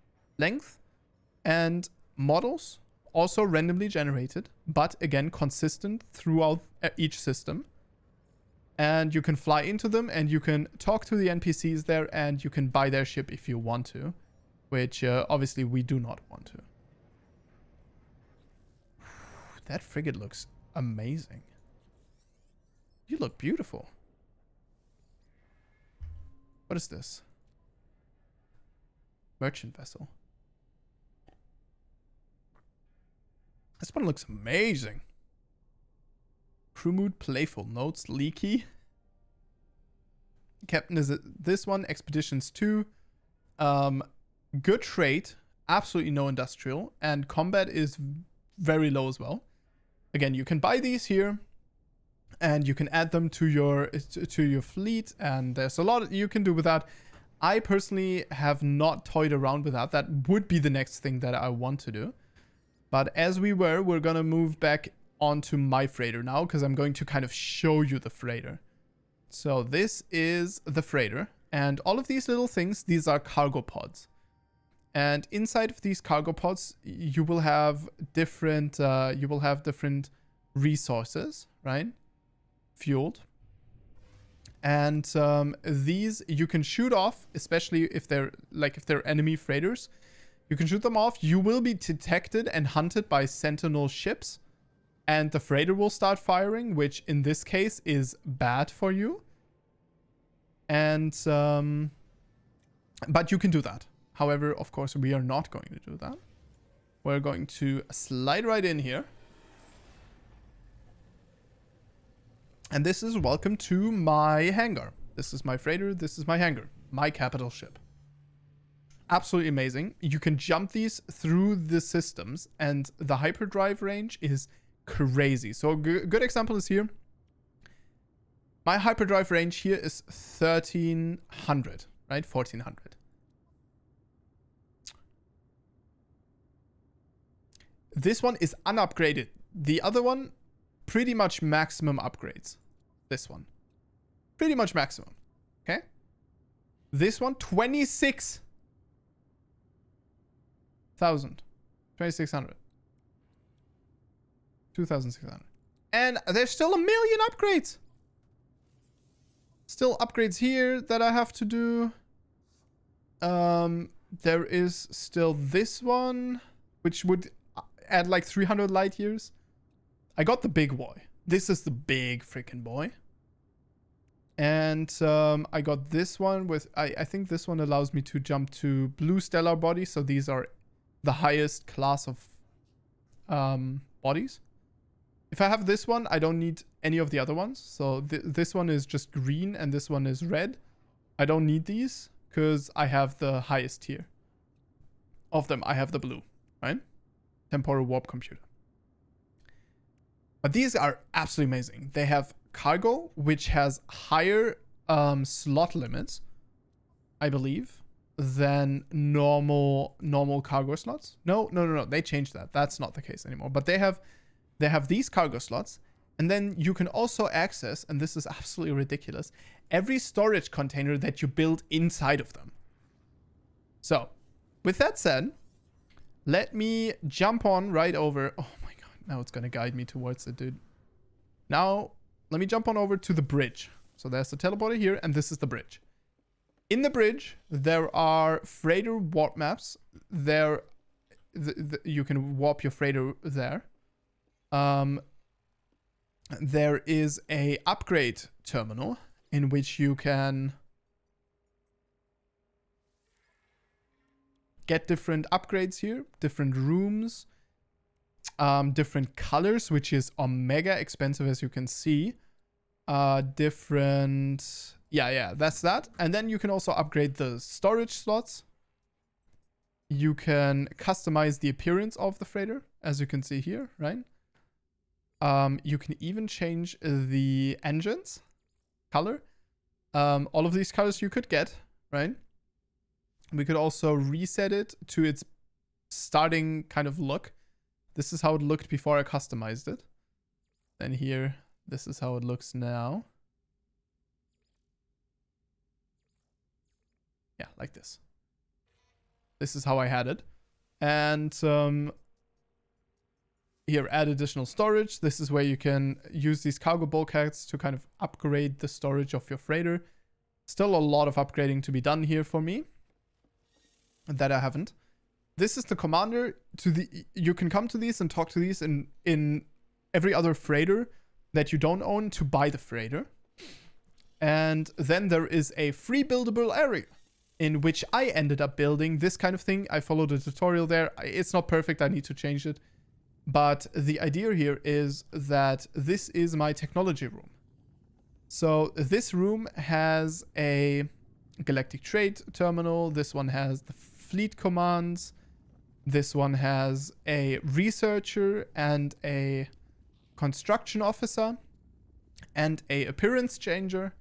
and models, also randomly generated, but again, consistent throughout each system. And you can fly into them, and you can talk to the NPCs there, and you can buy their ship if you want to. Which, obviously, we do not want to. That frigate looks amazing. You look beautiful. What is this? Merchant vessel. This one looks amazing. Crew mood playful. Notes leaky. Captain is this one. Expeditions 2. Good trade. Absolutely no industrial. And combat is very low as well. Again, you can buy these here. And you can add them to your fleet. And there's a lot you can do with that. I personally have not toyed around with that. That would be the next thing that I want to do. But as we're going to move back onto my freighter now, because I'm going to kind of show you the freighter. So this is the freighter, and all of these little things, these are cargo pods. And inside of these cargo pods, you will have different resources, right? Fueled. And these you can shoot off, especially if they're enemy freighters. You can shoot them off. You will be detected and hunted by sentinel ships. And the freighter will start firing, which in this case is bad for you. And, but you can do that. However, of course, we are not going to do that. We're going to slide right in here. And this is welcome to my hangar. This is my freighter. This is my hangar. My capital ship. Absolutely amazing. You can jump these through the systems, and the hyperdrive range is crazy. So a good example is here. My hyperdrive range here is 1300, right? 1400. This one is unupgraded. The other one, pretty much maximum upgrades. This one. Pretty much maximum. Okay? This one, 26,000. 2600. 2600. And there's still a million upgrades. Still upgrades here that I have to do. There is still this one, which would add like 300 light years. I got the big boy. This is the big freaking boy. And I got this one with... I think this one allows me to jump to blue stellar bodies. So these are the highest class of bodies. If I have this one, I don't need any of the other ones. So this one is just green and this one is red. I don't need these because I have the highest tier. Of them, I have the blue, right? Temporal warp computer. But these are absolutely amazing. They have cargo, which has higher slot limits, I believe, than normal cargo slots. No. They changed that. That's not the case anymore. But they have they have these cargo slots. And then you can also access, and this is absolutely ridiculous, every storage container that you build inside of them. So, with that said, let me jump on right over. Oh my god, now it's going to guide me towards it, dude. Now, let me jump on over to the bridge. So there's the teleporter here, and this is the bridge. In the bridge, there are freighter warp maps. You can warp your freighter there. There is a upgrade terminal in which you can get different upgrades here, different rooms, different colors, which is omega expensive, as you can see. Different... Yeah, that's that. And then you can also upgrade the storage slots. You can customize the appearance of the freighter, as you can see here, right? You can even change the engine's color. All of these colors you could get, right? We could also reset it to its starting kind of look. This is how it looked before I customized it. Then here, this is how it looks now. Yeah, like this. This is how I had it. And here, add additional storage. This is where you can use these cargo bulkheads to kind of upgrade the storage of your freighter. Still a lot of upgrading to be done here for me that I haven't. This is the commander to the... You can come to these and talk to these in every other freighter that you don't own to buy the freighter. And then there is a free buildable area in which I ended up building this kind of thing. I followed a tutorial there. It's not perfect. I need to change it. But the idea here is that this is my technology room. So this room has a galactic trade terminal. This one has the fleet commands. This one has a researcher and a construction officer and a appearance changer.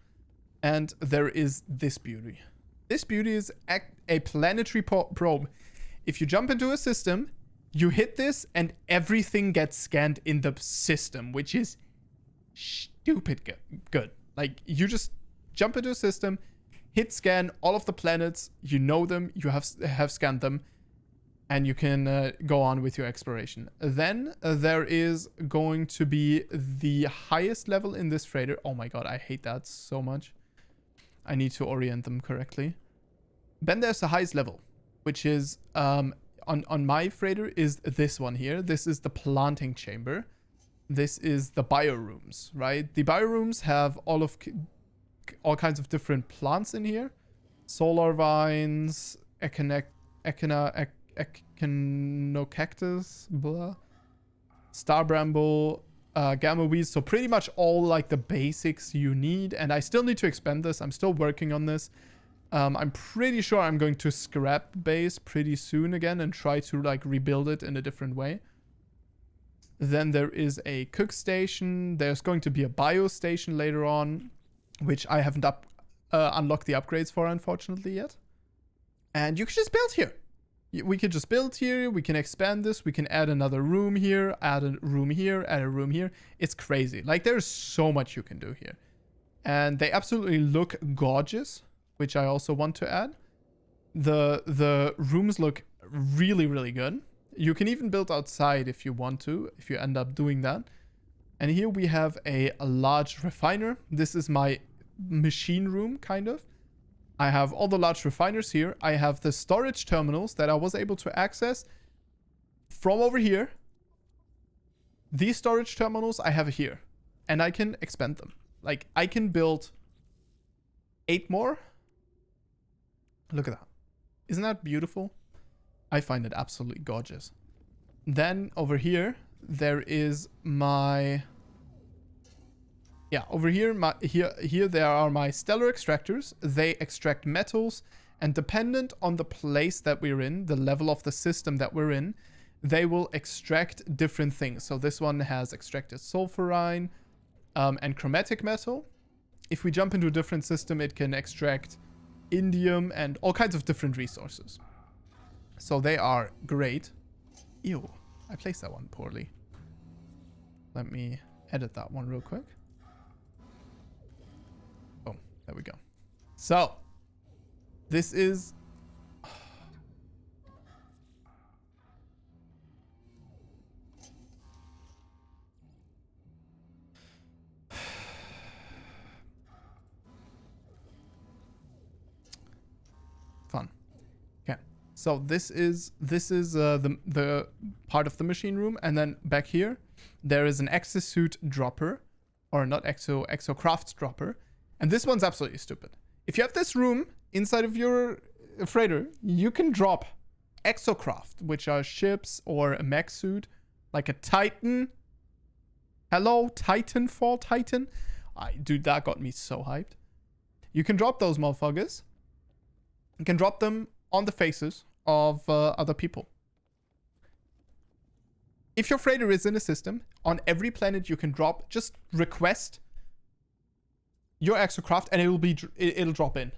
And there is this beauty. This beauty is a planetary probe. If you jump into a system, you hit this and everything gets scanned in the system, which is stupid good. Like, you just jump into a system, hit scan all of the planets, you know them, you have scanned them, and you can go on with your exploration. Then there is going to be the highest level in this freighter. Oh my god, I hate that so much. I need to orient them correctly. Then there's the highest level, which is on my freighter is this one here. This is the planting chamber. This is the biorooms, right? The biorooms have all kinds of different plants in here. Solar vines, echinocactus, blah, star bramble, gamma weeds. So pretty much all like the basics you need. And I still need to expand this. I'm still working on this. I'm pretty sure I'm going to scrap base pretty soon again and try to like rebuild it in a different way. Then there is a cook station. There's going to be a bio station later on, which I haven't unlocked the upgrades for, unfortunately, yet. And you can just build here. We can just build here. We can expand this. We can add another room here, add a room here, add a room here. It's crazy. Like, there's so much you can do here. And they absolutely look gorgeous, which I also want to add. The rooms look really, really good. You can even build outside if you want to, if you end up doing that. And here we have a large refiner. This is my machine room, kind of. I have all the large refiners here. I have the storage terminals that I was able to access from over here. These storage terminals I have here. And I can expand them. Like, I can build 8 more. Look at that. Isn't that beautiful? I find it absolutely gorgeous. Then over here, there is my... Yeah, over here, here there are my stellar extractors. They extract metals, and dependent on the place that we're in, the level of the system that we're in, they will extract different things. So this one has extracted sulfurine and chromatic metal. If we jump into a different system, it can extract indium and all kinds of different resources. So they are great. Ew, I placed that one poorly. Let me edit that one real quick. Oh, there we go. So, this is... fun. Okay. So this is the part of the machine room, and then back here there is an exosuit dropper, or not exocraft dropper, and this one's absolutely stupid. If you have this room inside of your freighter, you can drop exocraft, which are ships or a mech suit, like a Titan. Hello, Titanfall Titan. Dude, that got me so hyped. You can drop those motherfuckers. You can drop them on the faces of other people. If your freighter is in a system, on every planet you can drop, just request your exocraft and it'll drop in.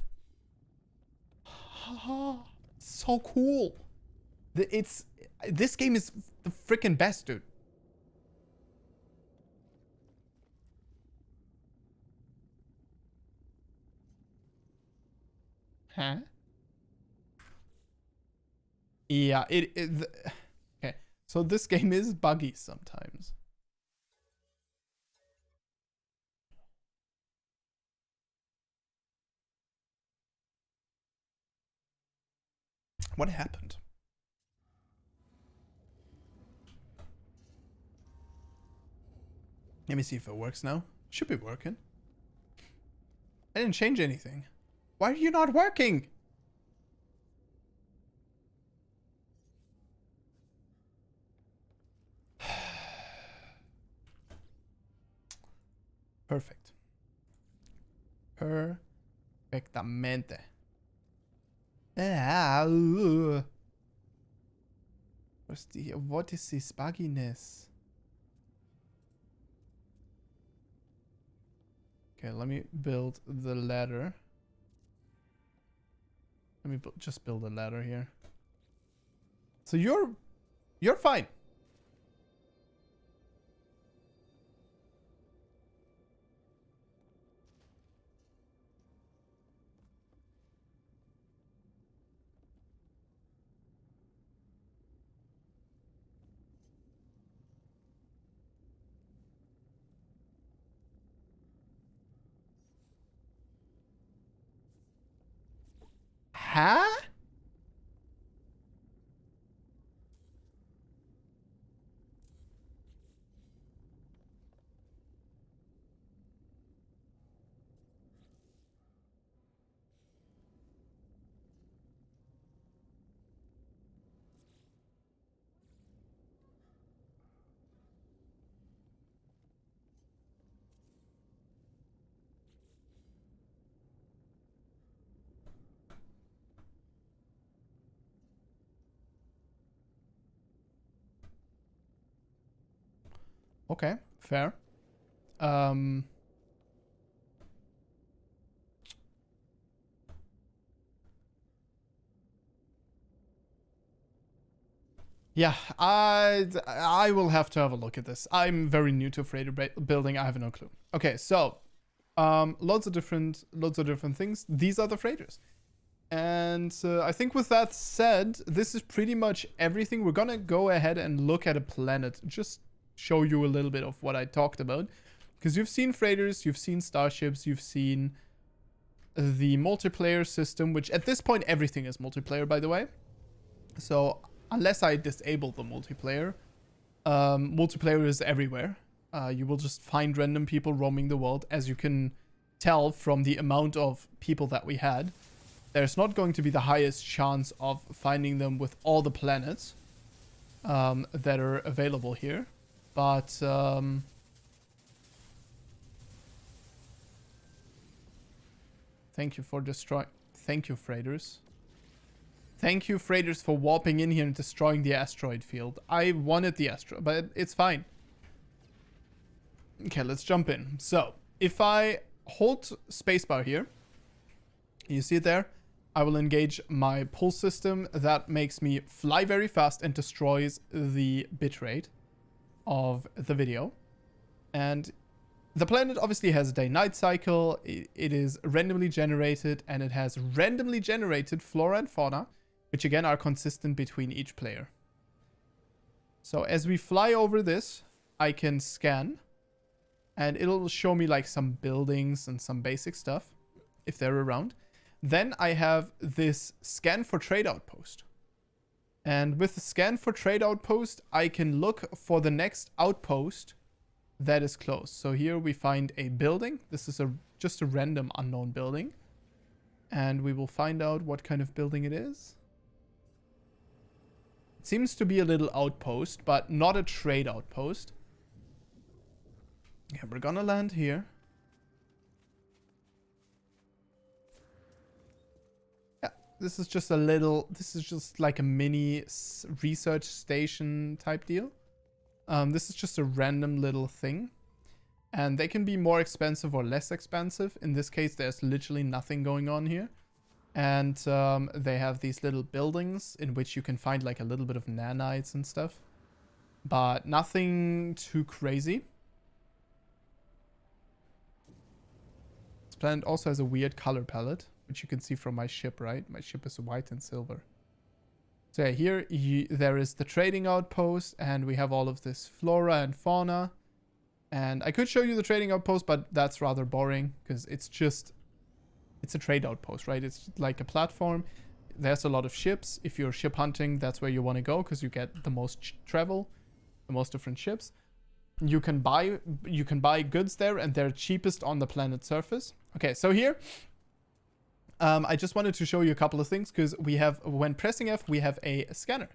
So cool. This game is the freaking best, dude. Huh? Yeah, okay. So this game is buggy sometimes. What happened? Let me see if it works now. Should be working. I didn't change anything. Why are you not working? Perfect. Perfectamente. What is this bugginess? Okay, let me build the ladder. Let me just build a ladder here. So you're fine. Huh? Okay, fair. Yeah, I will have to have a look at this. I'm very new to freighter building. I have no clue. Okay, so lots of different things. These are the freighters. And I think with that said, this is pretty much everything. We're gonna go ahead and look at a planet. Just show you a little bit of what I talked about. Because you've seen freighters, you've seen starships, you've seen the multiplayer system, which at this point everything is multiplayer, by the way. So unless I disable the multiplayer, multiplayer is everywhere. You will just find random people roaming the world, as you can tell from the amount of people that we had. There's not going to be the highest chance of finding them with all the planets that are available here. But thank you for destroying. Thank you, freighters. Thank you, freighters, for warping in here and destroying the asteroid field. I wanted the asteroid, but it's fine. Okay, let's jump in. So, if I hold spacebar here, you see it there? I will engage my pulse system. That makes me fly very fast and destroys the bitrate of the video. And the planet obviously has a day-night cycle. It is randomly generated, and it has randomly generated flora and fauna, which again are consistent between each player. So as we fly over this, I can scan, and it'll show me like some buildings and some basic stuff if they're around. Then I have this scan for trade outpost. And with the scan for trade outpost, I can look for the next outpost that is close. So here we find a building. This is just a random unknown building. And we will find out what kind of building it is. It seems to be a little outpost, but not a trade outpost. Yeah, we're gonna land here. Yeah, this is just like a mini research station type deal. This is just a random little thing. And they can be more expensive or less expensive. In this case, there's literally nothing going on here. And they have these little buildings in which you can find like a little bit of nanites and stuff. But nothing too crazy. This planet also has a weird color palette, which you can see from my ship, right? My ship is white and silver. So yeah, here there is the trading outpost, and we have all of this flora and fauna. And I could show you the trading outpost, but that's rather boring because it's a trade outpost, right? It's like a platform. There's a lot of ships. If you're ship hunting, that's where you want to go because you get the most travel, the most different ships. You can buy goods there, and they're cheapest on the planet's surface. Okay, so here I just wanted to show you a couple of things because when pressing F, we have a scanner.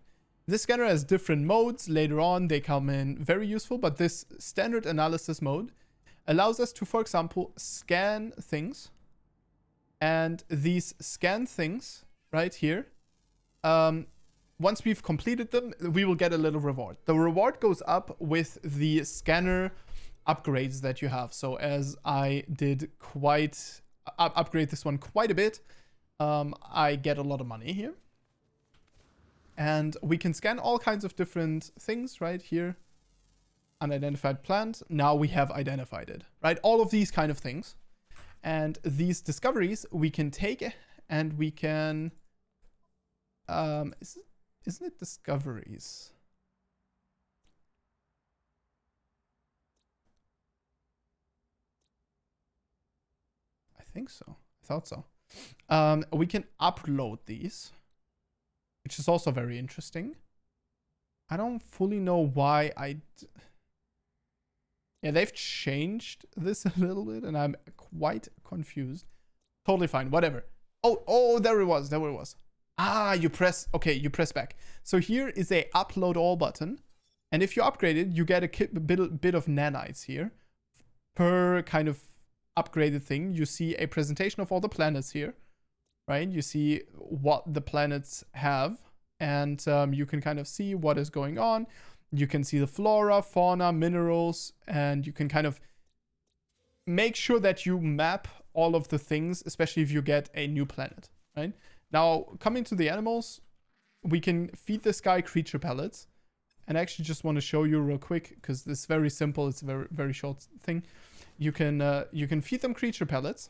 This scanner has different modes. Later on, they come in very useful, but this standard analysis mode allows us to, for example, scan things. And these scan things right here, once we've completed them, we will get a little reward. The reward goes up with the scanner upgrades that you have. So as I did upgrade this one quite a bit, I get a lot of money here. And we can scan all kinds of different things right here. Unidentified plant. Now we have identified it, right? All of these kind of things. And these discoveries we can take, and we can... isn't it discoveries? I think so. I thought so. We can upload these, which is also very interesting. I don't fully know why yeah, they've changed this a little bit, and I'm quite confused. Totally fine. Whatever. Oh, there it was. There it was. Ah, you press back. So here is a upload all button. And if you upgrade it, you get a bit of nanites here. Per kind of upgraded thing, you see a presentation of all the planets here, right? You see what the planets have, and you can kind of see what is going on. You can see the flora, fauna, minerals, and you can kind of make sure that you map all of the things, especially if you get a new planet, right? Now, coming to the animals, we can feed this guy creature pellets. And I actually just want to show you real quick, because this is very simple. It's a very, very short thing. You can feed them creature pellets.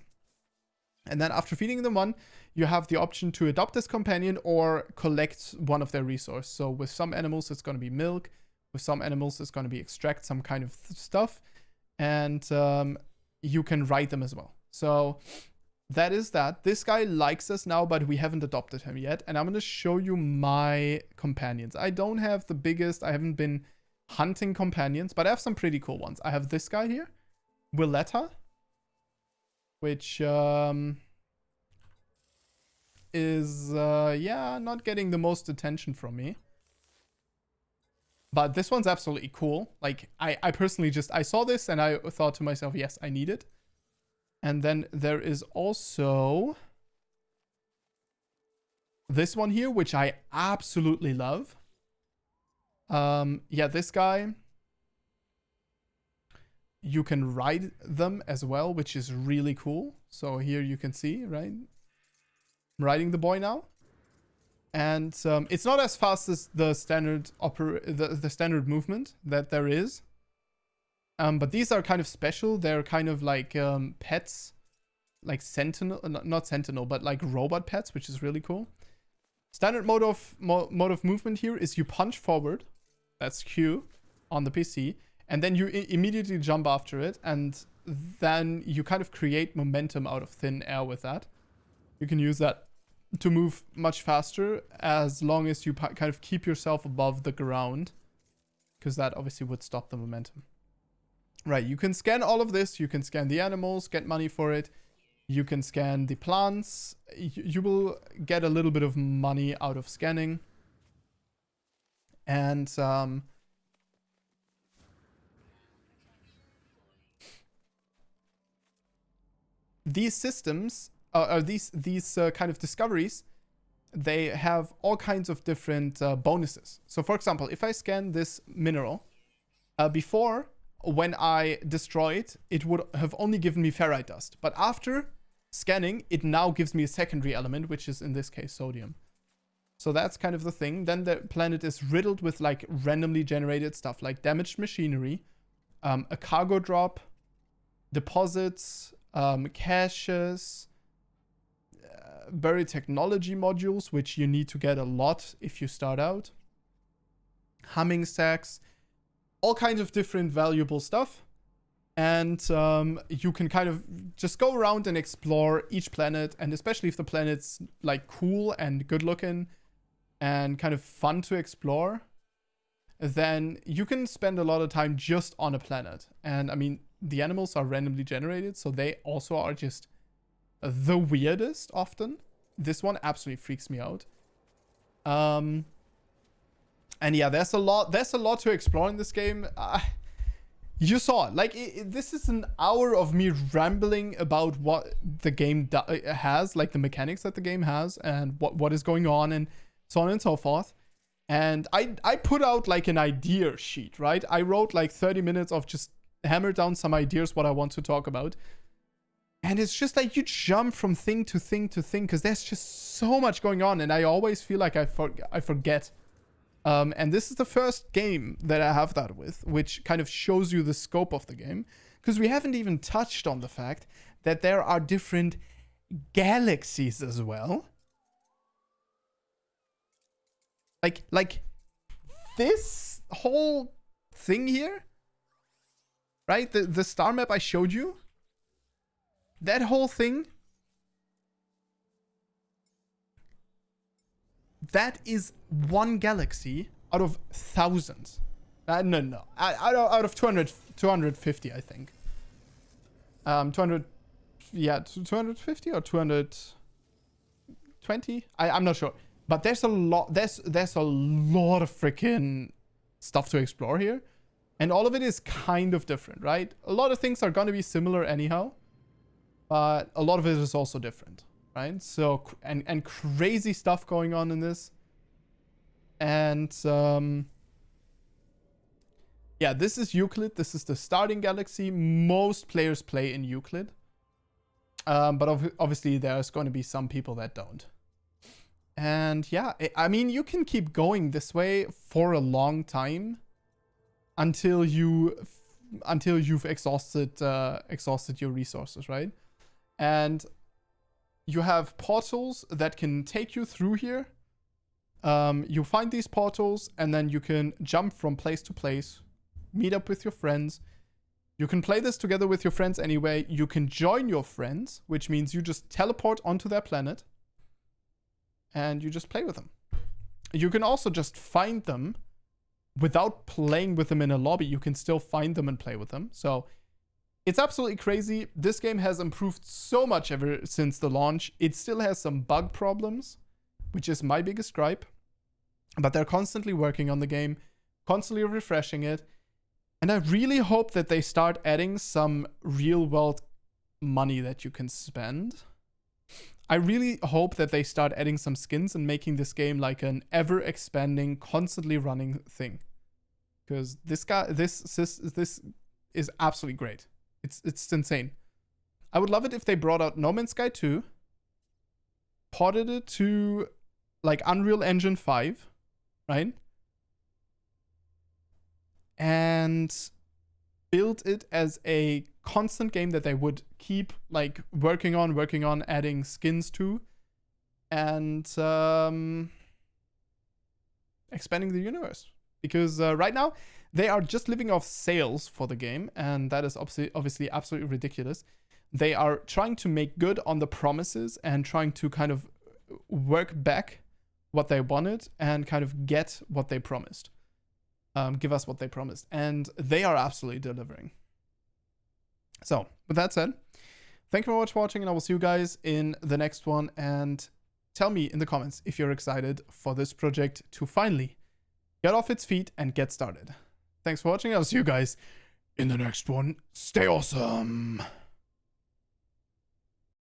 And then after feeding them one, you have the option to adopt this companion or collect one of their resources. So with some animals, it's going to be milk. With some animals, it's going to be extract some kind of stuff. And you can ride them as well. So that is that. This guy likes us now, but we haven't adopted him yet. And I'm going to show you my companions. I don't have the biggest. I haven't been hunting companions, but I have some pretty cool ones. I have this guy here, Willetta, which is, yeah, not getting the most attention from me. But this one's absolutely cool. Like, I personally I saw this and I thought to myself, yes, I need it. And then there is also this one here, which I absolutely love. Yeah, this guy, you can ride them as well, which is really cool. So here you can see, right? I'm riding the boy now. And it's not as fast as the standard the standard movement that there is. But these are kind of special. They're kind of like pets, like sentinel, not sentinel, but like robot pets, which is really cool. Standard mode of movement here is you punch forward. That's Q on the PC. And then you immediately jump after it. And then you kind of create momentum out of thin air with that. You can use that to move much faster as long as you kind of keep yourself above the ground. Because that obviously would stop the momentum. Right, you can scan all of this. You can scan the animals, get money for it. You can scan the plants. You will get a little bit of money out of scanning. And these systems, these kind of discoveries, they have all kinds of different bonuses. So for example, if I scan this mineral, before, when I destroy it, it would have only given me ferrite dust. But after scanning, it now gives me a secondary element, which is in this case sodium. So that's kind of the thing. Then the planet is riddled with like randomly generated stuff like damaged machinery, a cargo drop, deposits, caches, buried technology modules, which you need to get a lot if you start out, humming sacks, all kinds of different valuable stuff. And you can kind of just go around and explore each planet. And especially if the planet's like cool and good looking and kind of fun to explore, then you can spend a lot of time just on a planet. And I mean, the animals are randomly generated, so they also are just the weirdest often. This one absolutely freaks me out. And yeah, there's a lot to explore in this game. You saw it. Like, this is an hour of me rambling about what the game has, like the mechanics that the game has, and what is going on, and so on and so forth. And I put out like an idea sheet, right? I wrote like 30 minutes of just hammer down some ideas what I want to talk about. And it's just like you jump from thing to thing to thing because there's just so much going on, and I always feel like I forget. And this is the first game that I have that with, which kind of shows you the scope of the game. Because we haven't even touched on the fact that there are different galaxies as well. Like this whole thing here, right? The star map I showed you, that whole thing, that is one galaxy out of thousands. No. Out of 250, I think. 200, yeah, 250 or 220? I'm not sure. But there's a lot, there's a lot of freaking stuff to explore here. And all of it is kind of different, right? A lot of things are going to be similar anyhow. But a lot of it is also different, right? So, and crazy stuff going on in this. And, yeah, this is Euclid. This is the starting galaxy. Most players play in Euclid. But obviously there's going to be some people that don't. And yeah, I mean, you can keep going this way for a long time until you've exhausted your resources, right? And you have portals that can take you through here. You find these portals, and then you can jump from place to place, meet up with your friends. You can play this together with your friends anyway. You can join your friends, which means you just teleport onto their planet and you just play with them. You can also just find them without playing with them in a lobby. You can still find them and play with them. So it's absolutely crazy. This game has improved so much ever since the launch. It still has some bug problems, which is my biggest gripe. But they're constantly working on the game, constantly refreshing it. And I really hope that they start adding some real world money that you can spend. I really hope that they start adding some skins and making this game like an ever expanding, constantly running thing. Because this is absolutely great. It's insane. I would love it if they brought out No Man's Sky 2, ported it to like Unreal Engine 5, right? And built it as a constant game that they would keep like working on, adding skins to, and expanding the universe. Because right now they are just living off sales for the game, and that is obviously absolutely ridiculous. They are trying to make good on the promises and trying to kind of work back what they wanted and kind of get what they promised. Give us what they promised. And they are absolutely delivering. So, with that said, thank you very much for watching, and I will see you guys in the next one. And tell me in the comments if you're excited for this project to finally get off its feet and get started. Thanks for watching. I'll see you guys in the next one. Stay awesome.